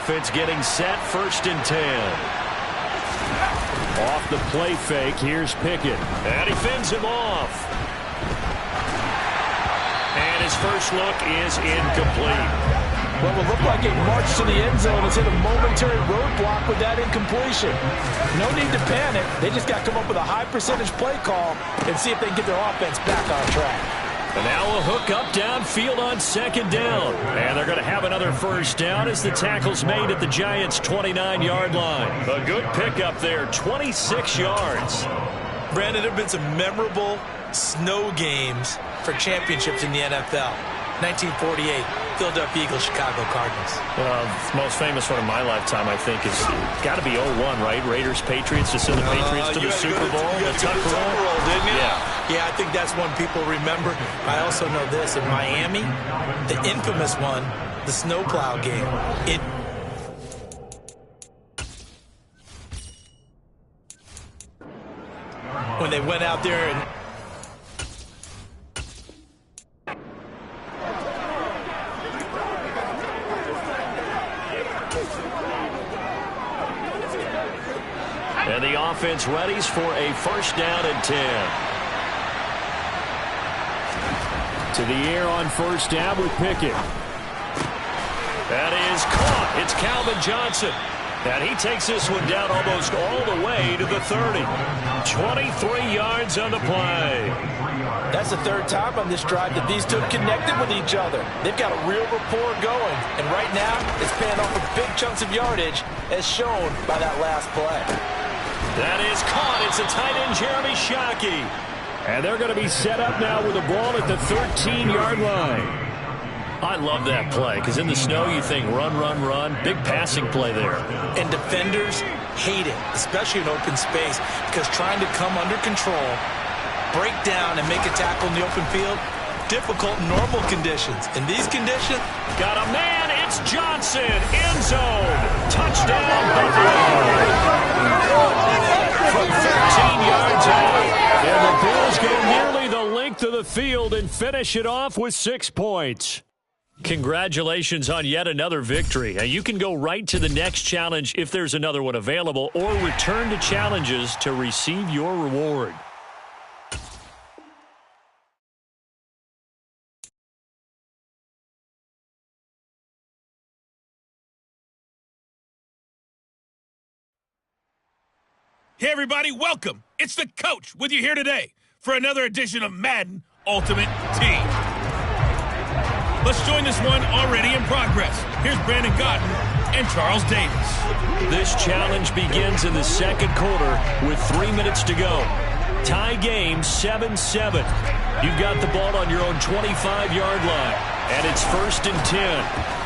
offense getting set, 1st and 10. Off the play fake, here's Pickett. And he fends him off. And his first look is incomplete. Well, it looked like a march to the end zone has hit a momentary roadblock with that incompletion. No need to panic. They just got to come up with a high percentage play call and see if they can get their offense back on track. And now a hook up downfield on 2nd down. And they're going to have another 1st down as the tackle's made at the Giants' 29-yard line. A good pickup there, 26 yards. Brandon, there have been some memorable snow games for championships in the NFL. 1948, Philadelphia Eagles, Chicago Cardinals. The most famous one of my lifetime, I think, is got to be 01, right? Raiders, Patriots, to send the Patriots to the Super Bowl. The Tuck Roll, didn't you? Yeah, I think that's one people remember. I also know this. In Miami, the infamous one, the snowplow game. When they went out there and... And the offense readies for a 1st down and 10. To the air on 1st down with Pickett. That is caught. It's Calvin Johnson. And he takes this one down almost all the way to the 30. 23 yards on the play. That's the 3rd time on this drive that these two connected with each other. They've got a real rapport going. And right now, it's paying off with big chunks of yardage, as shown by that last play. That is caught. It's a tight end, Jeremy Shockey. And they're going to be set up now with the ball at the 13-yard line. I love that play, because in the snow you think run, run, run. Big passing play there. And defenders hate it, especially in open space, because trying to come under control, break down, and make a tackle in the open field, difficult in normal conditions. In these conditions, got a man. It's Johnson. End zone. Touchdown, Buffalo. From 13 yards out. And the Bills go nearly the length of the field and finish it off with 6 points. Congratulations on yet another victory. Now you can go right to the next challenge if there's another one available, or return to challenges to receive your reward. Hey, everybody, welcome. It's the coach with you here today for another edition of Madden Ultimate Team. Let's join this one already in progress. Here's Brandon Gotten and Charles Davis. This challenge begins in the 2nd quarter with 3 minutes to go. Tie game 7-7. You've got the ball on your own 25-yard line, and it's 1st and 10.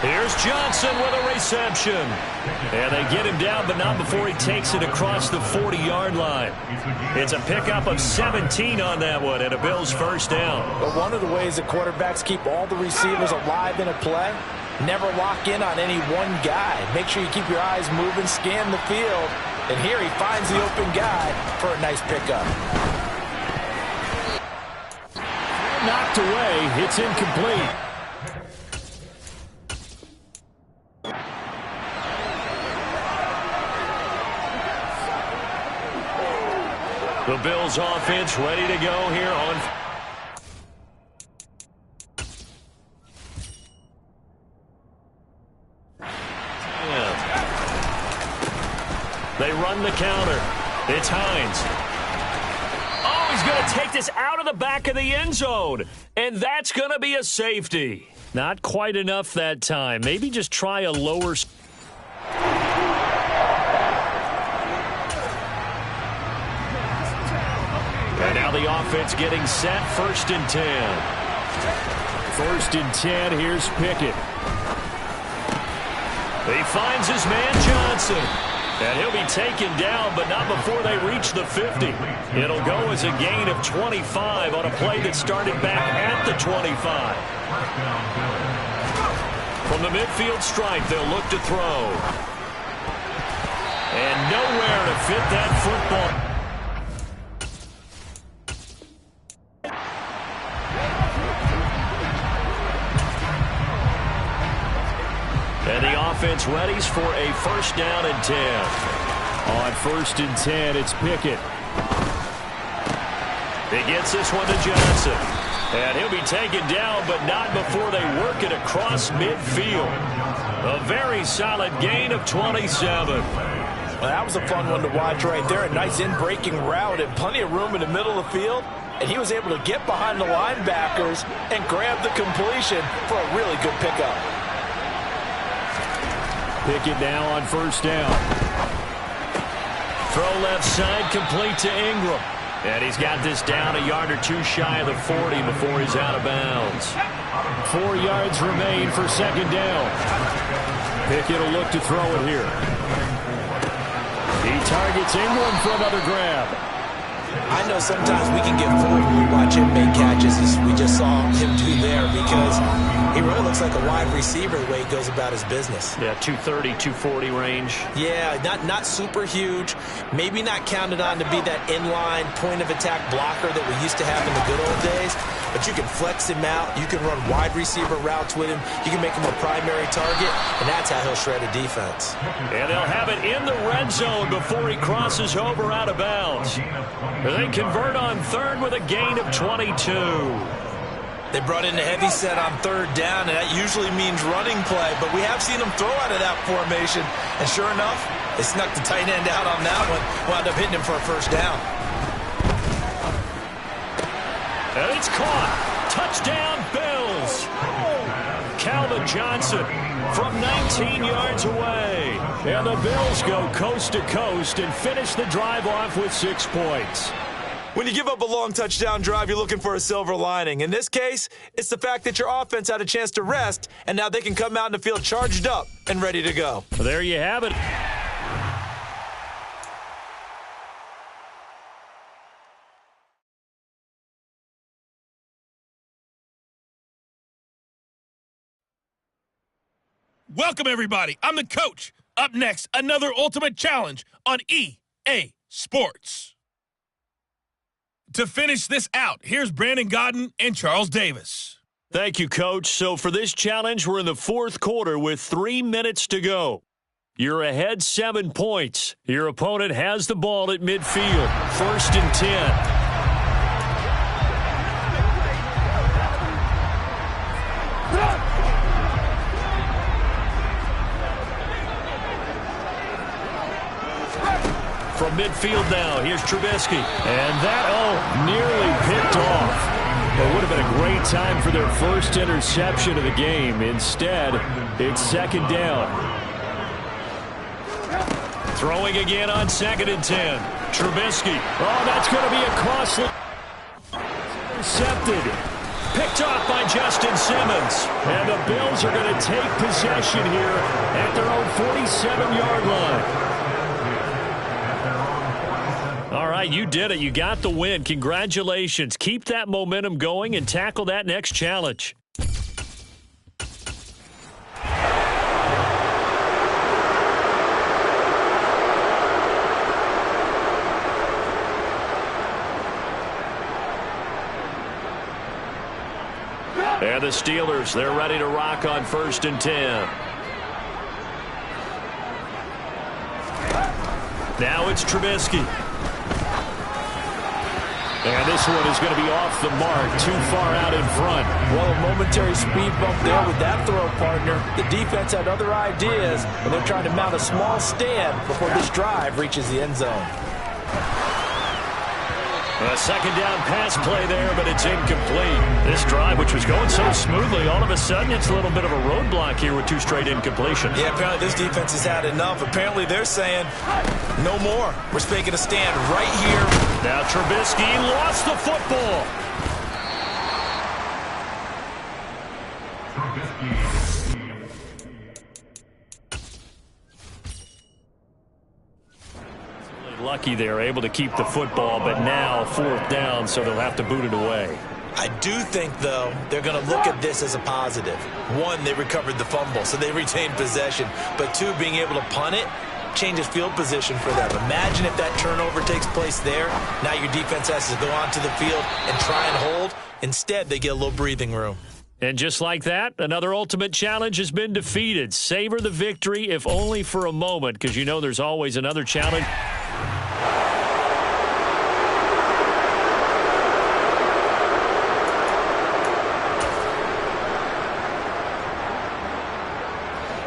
Here's Johnson with a reception. And they get him down, but not before he takes it across the 40-yard line. It's a pickup of 17 on that one, and a Bills 1st down. But one of the ways that quarterbacks keep all the receivers alive in a play, never lock in on any one guy. Make sure you keep your eyes moving, scan the field. And here he finds the open guy for a nice pickup. Knocked away. It's incomplete. The Bills offense ready to go here on. Yeah. They run the counter. It's Hines. Oh, he's going to take this out of the back of the end zone. And that's going to be a safety. Not quite enough that time. Maybe just try a lower. And now the offense getting set, 1st and 10. 1st and 10, here's Pickett. He finds his man Johnson. And he'll be taken down, but not before they reach the 50. It'll go as a gain of 25 on a play that started back at the 25. From the midfield stripe, they'll look to throw. And nowhere to fit that football. defense readies for a 1st down and 10. On 1st and 10, it's Pickett. He gets this one to Johnson. And he'll be taken down, but not before they work it across midfield. A very solid gain of 27. Well, that was a fun one to watch right there. A nice in-breaking route and plenty of room in the middle of the field. And he was able to get behind the linebackers and grab the completion for a really good pickup. Pickett now on 1st down. Throw left side, complete to Ingram. And he's got this down a yard or two shy of the 40 before he's out of bounds. 4 yards remain for 2nd down. Pickett will look to throw it here. He targets Ingram for another grab. I know sometimes we can get fooled when we watch him make catches, as we just saw him do there, because he really looks like a wide receiver the way he goes about his business. Yeah, 230, 240 range. Yeah, not super huge. Maybe not counted on to be that inline point-of-attack blocker that we used to have in the good old days, but you can flex him out. You can run wide receiver routes with him. You can make him a primary target, and that's how he'll shred a defense. And they'll have it in the red zone before he crosses over out of bounds. They convert on 3rd with a gain of 22. They brought in the heavy set on 3rd down, and that usually means running play, but we have seen them throw out of that formation, and sure enough, they snuck the tight end out on that one, wound up hitting him for a 1st down. And it's caught. Touchdown, Bills. Calvin Johnson from 19 yards away. And the Bills go coast to coast and finish the drive off with 6 points. When you give up a long touchdown drive, you're looking for a silver lining. In this case, it's the fact that your offense had a chance to rest, and now they can come out in the field charged up and ready to go. There you have it. Welcome, everybody. I'm the coach. Up next, another Ultimate Challenge on EA Sports. To finish this out, here's Brandon Godden and Charles Davis. Thank you, Coach. So for this challenge, we're in the 4th quarter with 3 minutes to go. You're ahead 7 points. Your opponent has the ball at midfield. 1st and 10. From midfield now, here's Trubisky. And that, nearly picked off. It would have been a great time for their first interception of the game. Instead, it's 2nd down. Throwing again on 2nd and 10. Trubisky. Oh, that's going to be a costly. Intercepted. Picked off by Justin Simmons. And the Bills are going to take possession here at their own 47-yard line. All right, you did it. You got the win. Congratulations. Keep that momentum going and tackle that next challenge. And the Steelers, they're ready to rock on 1st and 10. Now it's Trubisky. And this one is going to be off the mark, too far out in front. Well, a momentary speed bump there with that throw, partner. The defense had other ideas, and they're trying to mount a small stand before this drive reaches the end zone. A 2nd down pass play there, but it's incomplete. This drive, which was going so smoothly, all of a sudden it's a little bit of a roadblock here with 2 straight incompletions. Yeah, apparently this defense has had enough. Apparently they're saying, no more. We're making a stand right here. Now Trubisky lost the football. Lucky they're able to keep the football, but now 4th down, so they'll have to boot it away. I do think, though, they're going to look at this as a positive. 1, they recovered the fumble, so they retained possession. But 2, being able to punt it changes field position for them. Imagine if that turnover takes place there. Now your defense has to go onto the field and try and hold. Instead, they get a little breathing room. And just like that, another Ultimate Challenge has been defeated. Savor the victory, if only for a moment, because you know there's always another challenge.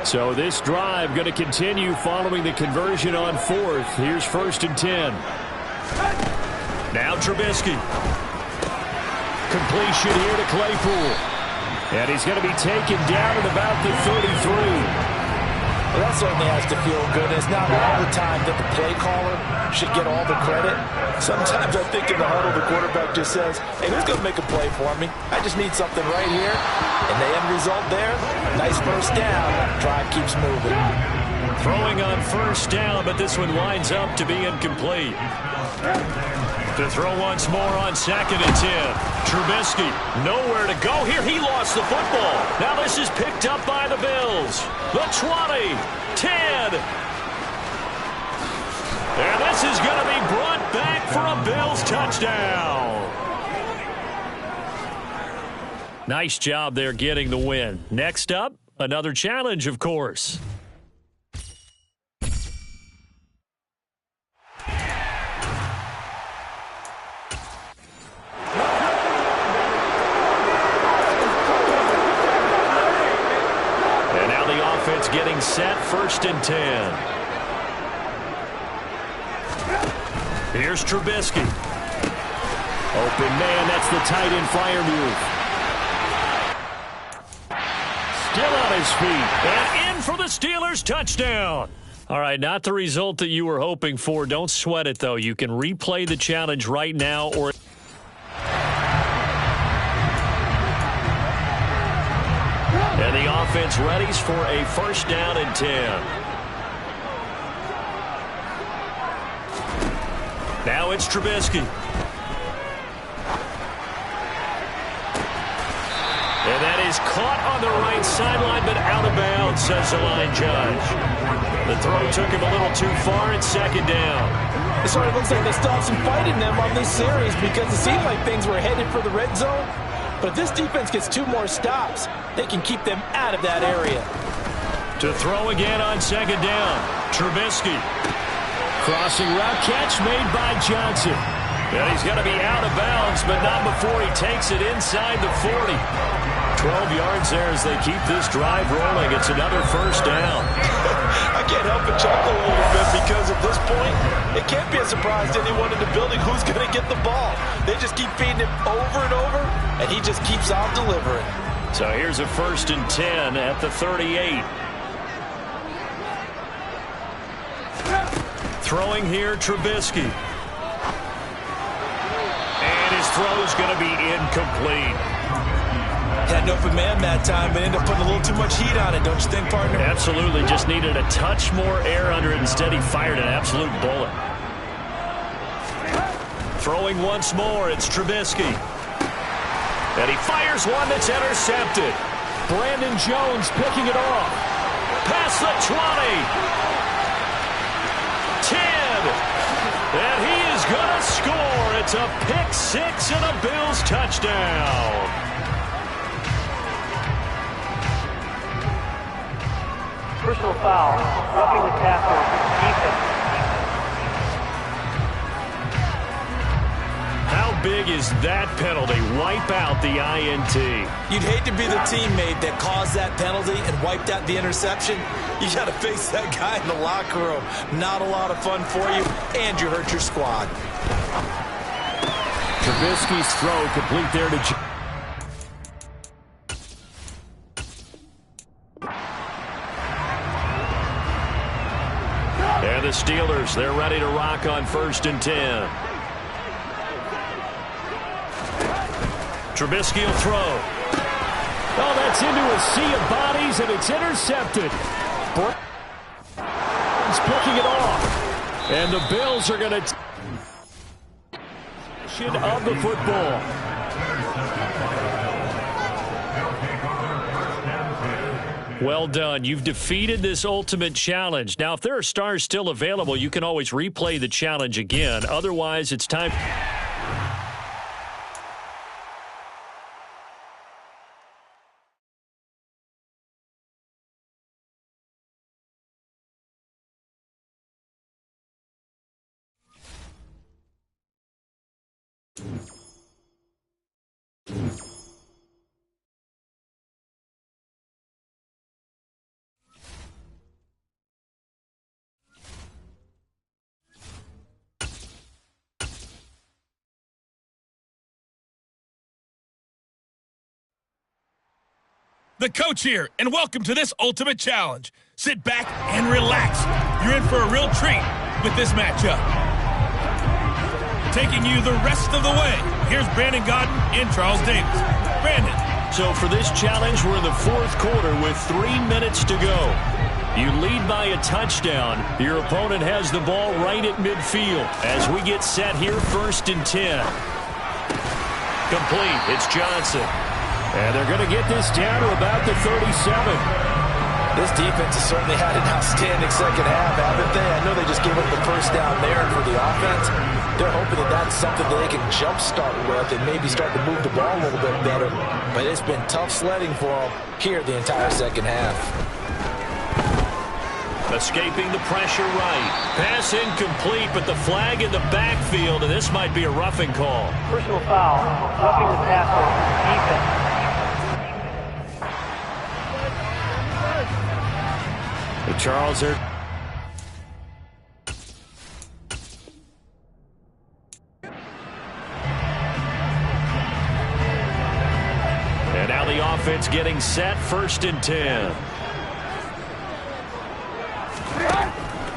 So this drive going to continue following the conversion on fourth. Here's 1st and 10. Now Trubisky. Completion here to Claypool. And he's going to be taken down at about the 33. Well, that certainly has to feel good. It's not all the time that the play caller should get all the credit. Sometimes I think in the huddle the quarterback just says, hey, who's going to make a play for me? I just need something right here. And the end result there, nice first down. Drive keeps moving. Throwing on 1st down, but this one winds up to be incomplete. To throw once more on 2nd and 10. Trubisky, nowhere to go here. He lost the football. Now this is picked up by the Bills. The 20, 10. And this is going to be brought back for a Bills touchdown. Nice job there getting the win. Next up, another challenge, of course. Offense getting set, 1st and 10. Here's Trubisky. Open man, that's the tight end flyer move. Still on his feet, and in for the Steelers touchdown. All right, not the result that you were hoping for. Don't sweat it, though. You can replay the challenge right now or... And the offense readies for a 1st down and 10. Now it's Trubisky. And that is caught on the right sideline, but out of bounds, says the line judge. The throw took him a little too far at 2nd down. It sort of looks like they stopped some fighting them on this series because it seemed like things were headed for the red zone. But if this defense gets 2 more stops, they can keep them out of that area. To throw again on 2nd down. Trubisky. Crossing route catch made by Johnson. And he's going to be out of bounds, but not before he takes it inside the 40. 12 yards there as they keep this drive rolling. It's another 1st down. I can't help but chuckle a little bit because at this point, it can't be a surprise to anyone in the building who's going to get the ball. They just keep feeding him over and over, and he just keeps on delivering. So here's a 1st and 10 at the 38. Throwing here, Trubisky. And his throw is going to be incomplete. Had an open man that time, but ended up putting a little too much heat on it, don't you think, partner? Absolutely. Just needed a touch more air under it. Instead, he fired an absolute bullet. Throwing once more, it's Trubisky. And he fires one that's intercepted. Brandon Jones picking it off. Past the 20. 10. And he is going to score. It's a pick 6 and a Bills touchdown. Personal foul, roughing the tackle, defense. How big is that penalty? Wipe out the INT. You'd hate to be the teammate that caused that penalty and wiped out the interception. You got to face that guy in the locker room. Not a lot of fun for you, and you hurt your squad. Trubisky's throw complete there to... And the Steelers, they're ready to rock on 1st and 10. Trubisky will throw. Oh, that's into a sea of bodies, and it's intercepted. He's picking it off. And the Bills are going to... of the football. Well done. You've defeated this ultimate challenge. Now, if there are stars still available, you can always replay the challenge again. Otherwise, it's time... The coach here, and welcome to this ultimate challenge. Sit back and relax. You're in for a real treat with this matchup. Taking you the rest of the way, here's Brandon Godden and Charles Davis. Brandon. So for this challenge, we're in the fourth quarter with 3 minutes to go. You lead by a touchdown. Your opponent has the ball right at midfield. As we get set here, 1st and 10. Complete. It's Johnson. And they're going to get this down to about the 37. This defense has certainly had an outstanding second half, haven't they? I know they just gave up the first down there for the offense. They're hoping that that's something that they can jumpstart with and maybe start to move the ball a little bit better. But it's been tough sledding for them here the entire second half. Escaping the pressure right. Pass incomplete, but the flag in the backfield, and this might be a roughing call. Personal foul, roughing the tackle, defense. Charles are... And now the offense getting set, 1st and 10.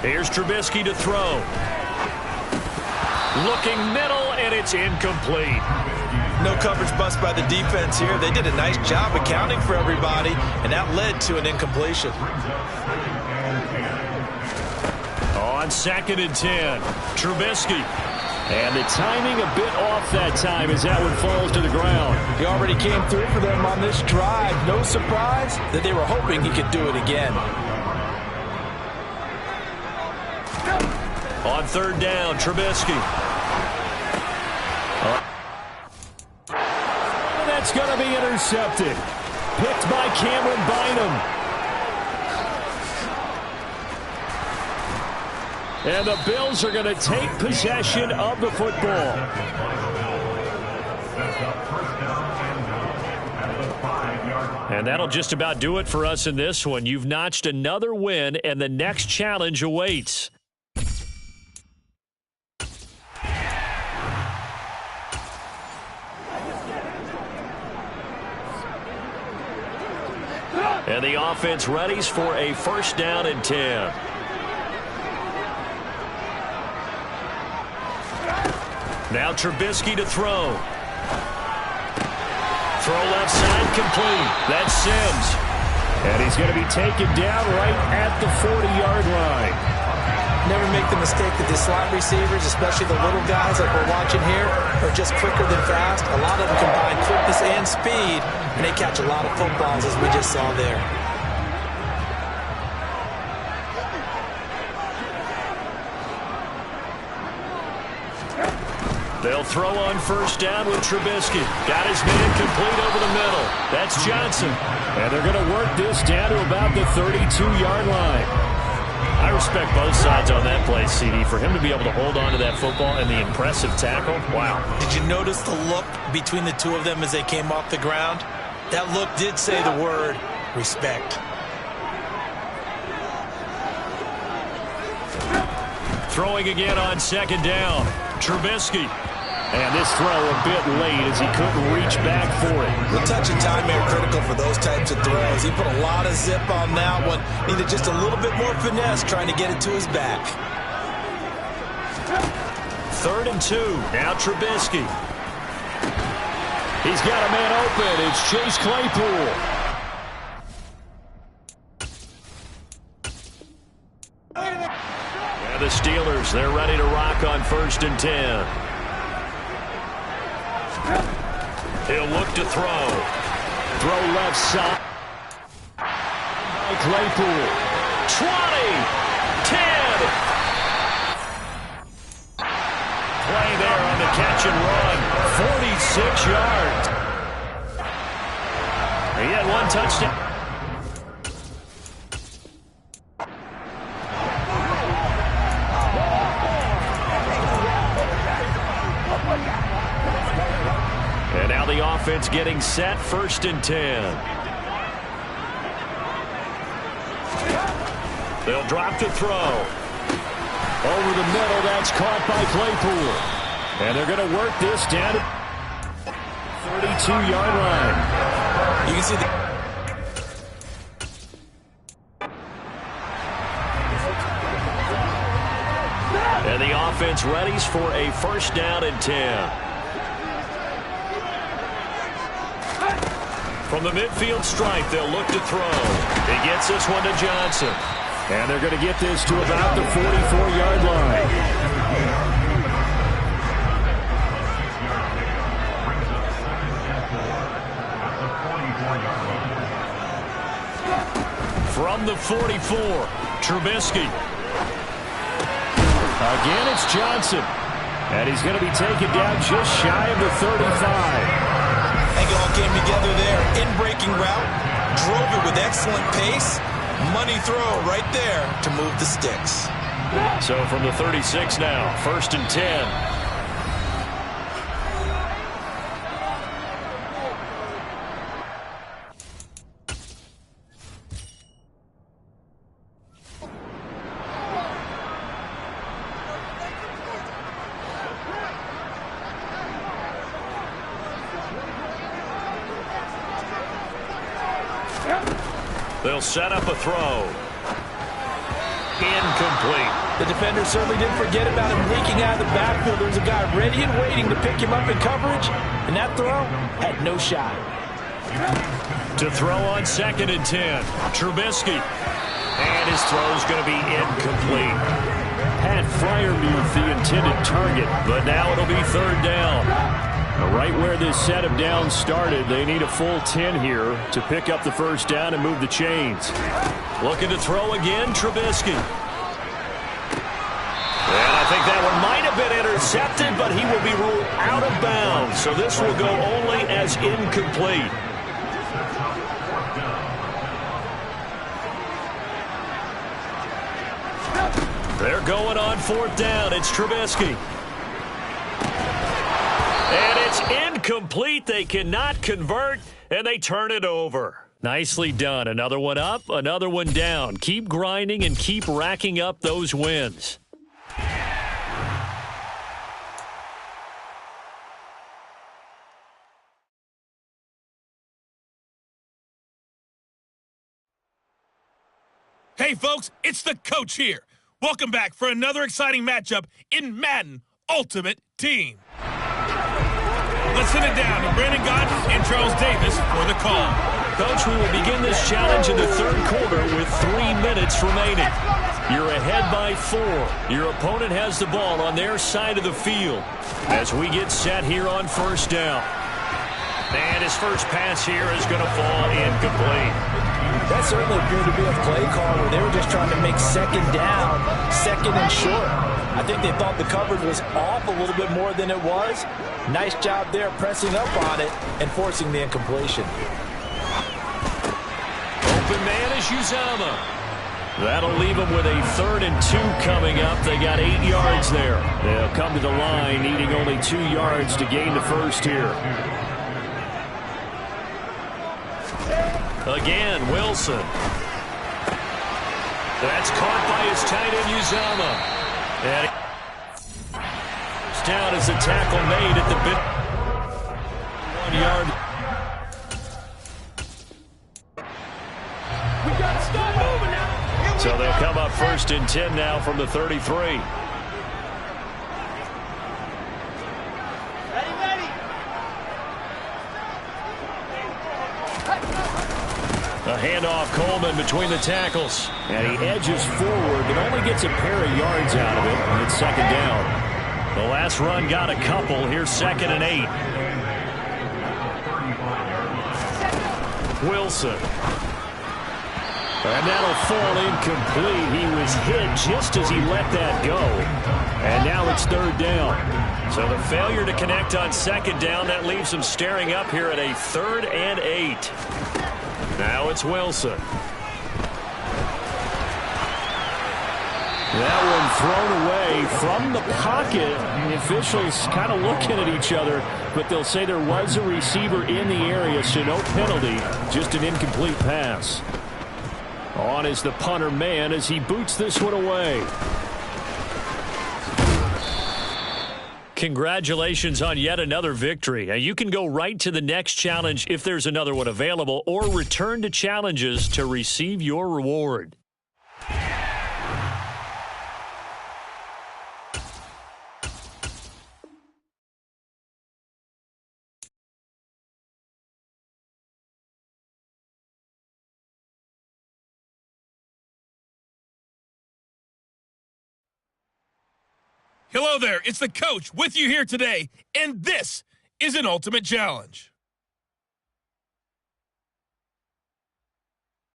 Here's Trubisky to throw. Looking middle, and it's incomplete. No coverage bust by the defense here. They did a nice job accounting for everybody, and that led to an incompletion. On 2nd and 10, Trubisky. And the timing a bit off that time as that one falls to the ground. He already came through for them on this drive. No surprise that they were hoping he could do it again. On 3rd down, Trubisky. That's going to be intercepted. Picked by Cameron Bynum. And the Bills are going to take possession of the football. And that'll just about do it for us in this one. You've notched another win, and the next challenge awaits. And the offense readies for a 1st down and 10. Now Trubisky to throw. Throw left side complete. That's Sims. And he's going to be taken down right at the 40-yard line. Never make the mistake that the slot receivers, especially the little guys like we're watching here, are just quicker than fast. A lot of them combine quickness and speed, and they catch a lot of footballs, as we just saw there. They'll throw on 1st down with Trubisky. Got his man complete over the middle. That's Johnson. And they're going to work this down to about the 32-yard line. I respect both sides on that play, CD. For him to be able to hold on to that football and the impressive tackle, wow. Did you notice the look between the two of them as they came off the ground? That look did say the word respect. Throwing again on 2nd down. Trubisky. And this throw a bit late as he couldn't reach back for it. The touch and time are critical for those types of throws. He put a lot of zip on that one. Needed just a little bit more finesse trying to get it to his back. 3rd and 2. Now Trubisky. He's got a man open. It's Chase Claypool. And the Steelers, they're ready to rock on 1st and 10. He'll look to throw. Throw left side. Claypool. 20. 10. Play there on the catch and run. 46 yards. He had one touchdown. offense getting set, 1st and 10. They'll drop to throw. Over the middle, that's caught by Claypool. And they're going to work this down at 32-yard line. You can see the... And the offense readies for a 1st down and 10. From the midfield stripe, they'll look to throw. He gets this one to Johnson. And they're going to get this to about the 44-yard line. From the 44, Trubisky. Again, it's Johnson. And he's going to be taken down just shy of the 35. I think it all came together there. In-breaking route, drove it with excellent pace. Money throw right there to move the sticks. So from the 36 now, 1st and 10. They'll set up a throw. Incomplete. The defender certainly didn't forget about him leaking out of the backfield. There's a guy ready and waiting to pick him up in coverage, and that throw had no shot. To throw on 2nd and 10, Trubisky. And his throw's going to be incomplete. Had Freiermuth the intended target, but now it'll be 3rd down. Right where this set of downs started, they need a full 10 here to pick up the 1st down and move the chains. Looking to throw again, Trubisky. And I think that one might have been intercepted, but he will be ruled out of bounds. So this will go only as incomplete. They're going on 4th down. It's Trubisky. And it's incomplete. They cannot convert, and they turn it over. Nicely done. Another one up, another one down. Keep grinding and keep racking up those wins. Hey, folks, it's the coach here. Welcome back for another exciting matchup in Madden Ultimate Team. Let's send it down to Brandon Gott and Charles Davis for the call. Coach, we will begin this challenge in the 3rd quarter with 3 minutes remaining. You're ahead by 4. Your opponent has the ball on their side of the field as we get set here on 1st down. And his first pass here is going to fall incomplete. That certainly appeared to be a play call where they were just trying to make 2nd down, 2nd and short. I think they thought the coverage was off a little bit more than it was. Nice job there pressing up on it and forcing the incompletion. Open man is Uzomah. That'll leave them with a 3rd and 2 coming up. They got 8 yards there. They'll come to the line needing only 2 yards to gain the 1st here. Again, Wilson. That's caught by his tight end, Uzomah. And it's down as a tackle made at the 1 yard. We got to start moving now. So they'll come up 1st and 10 now from the 33. A handoff, Coleman between the tackles. And he edges forward, but only gets a pair of yards out of it. And it's 2nd down. The last run got a couple. Here's 2nd and 8. Wilson. And that'll fall incomplete. He was hit just as he let that go. And now it's 3rd down. So the failure to connect on 2nd down, that leaves him staring up here at a 3rd and 8. Now it's Wilson. That one thrown away from the pocket. The officials kind of looking at each other, but they'll say there was a receiver in the area, so no penalty, just an incomplete pass. On is the punter man as he boots this one away. Congratulations on yet another victory. Now you can go right to the next challenge if there's another one available, or return to challenges to receive your reward. Hello there, it's the coach with you here today, and this is an ultimate challenge.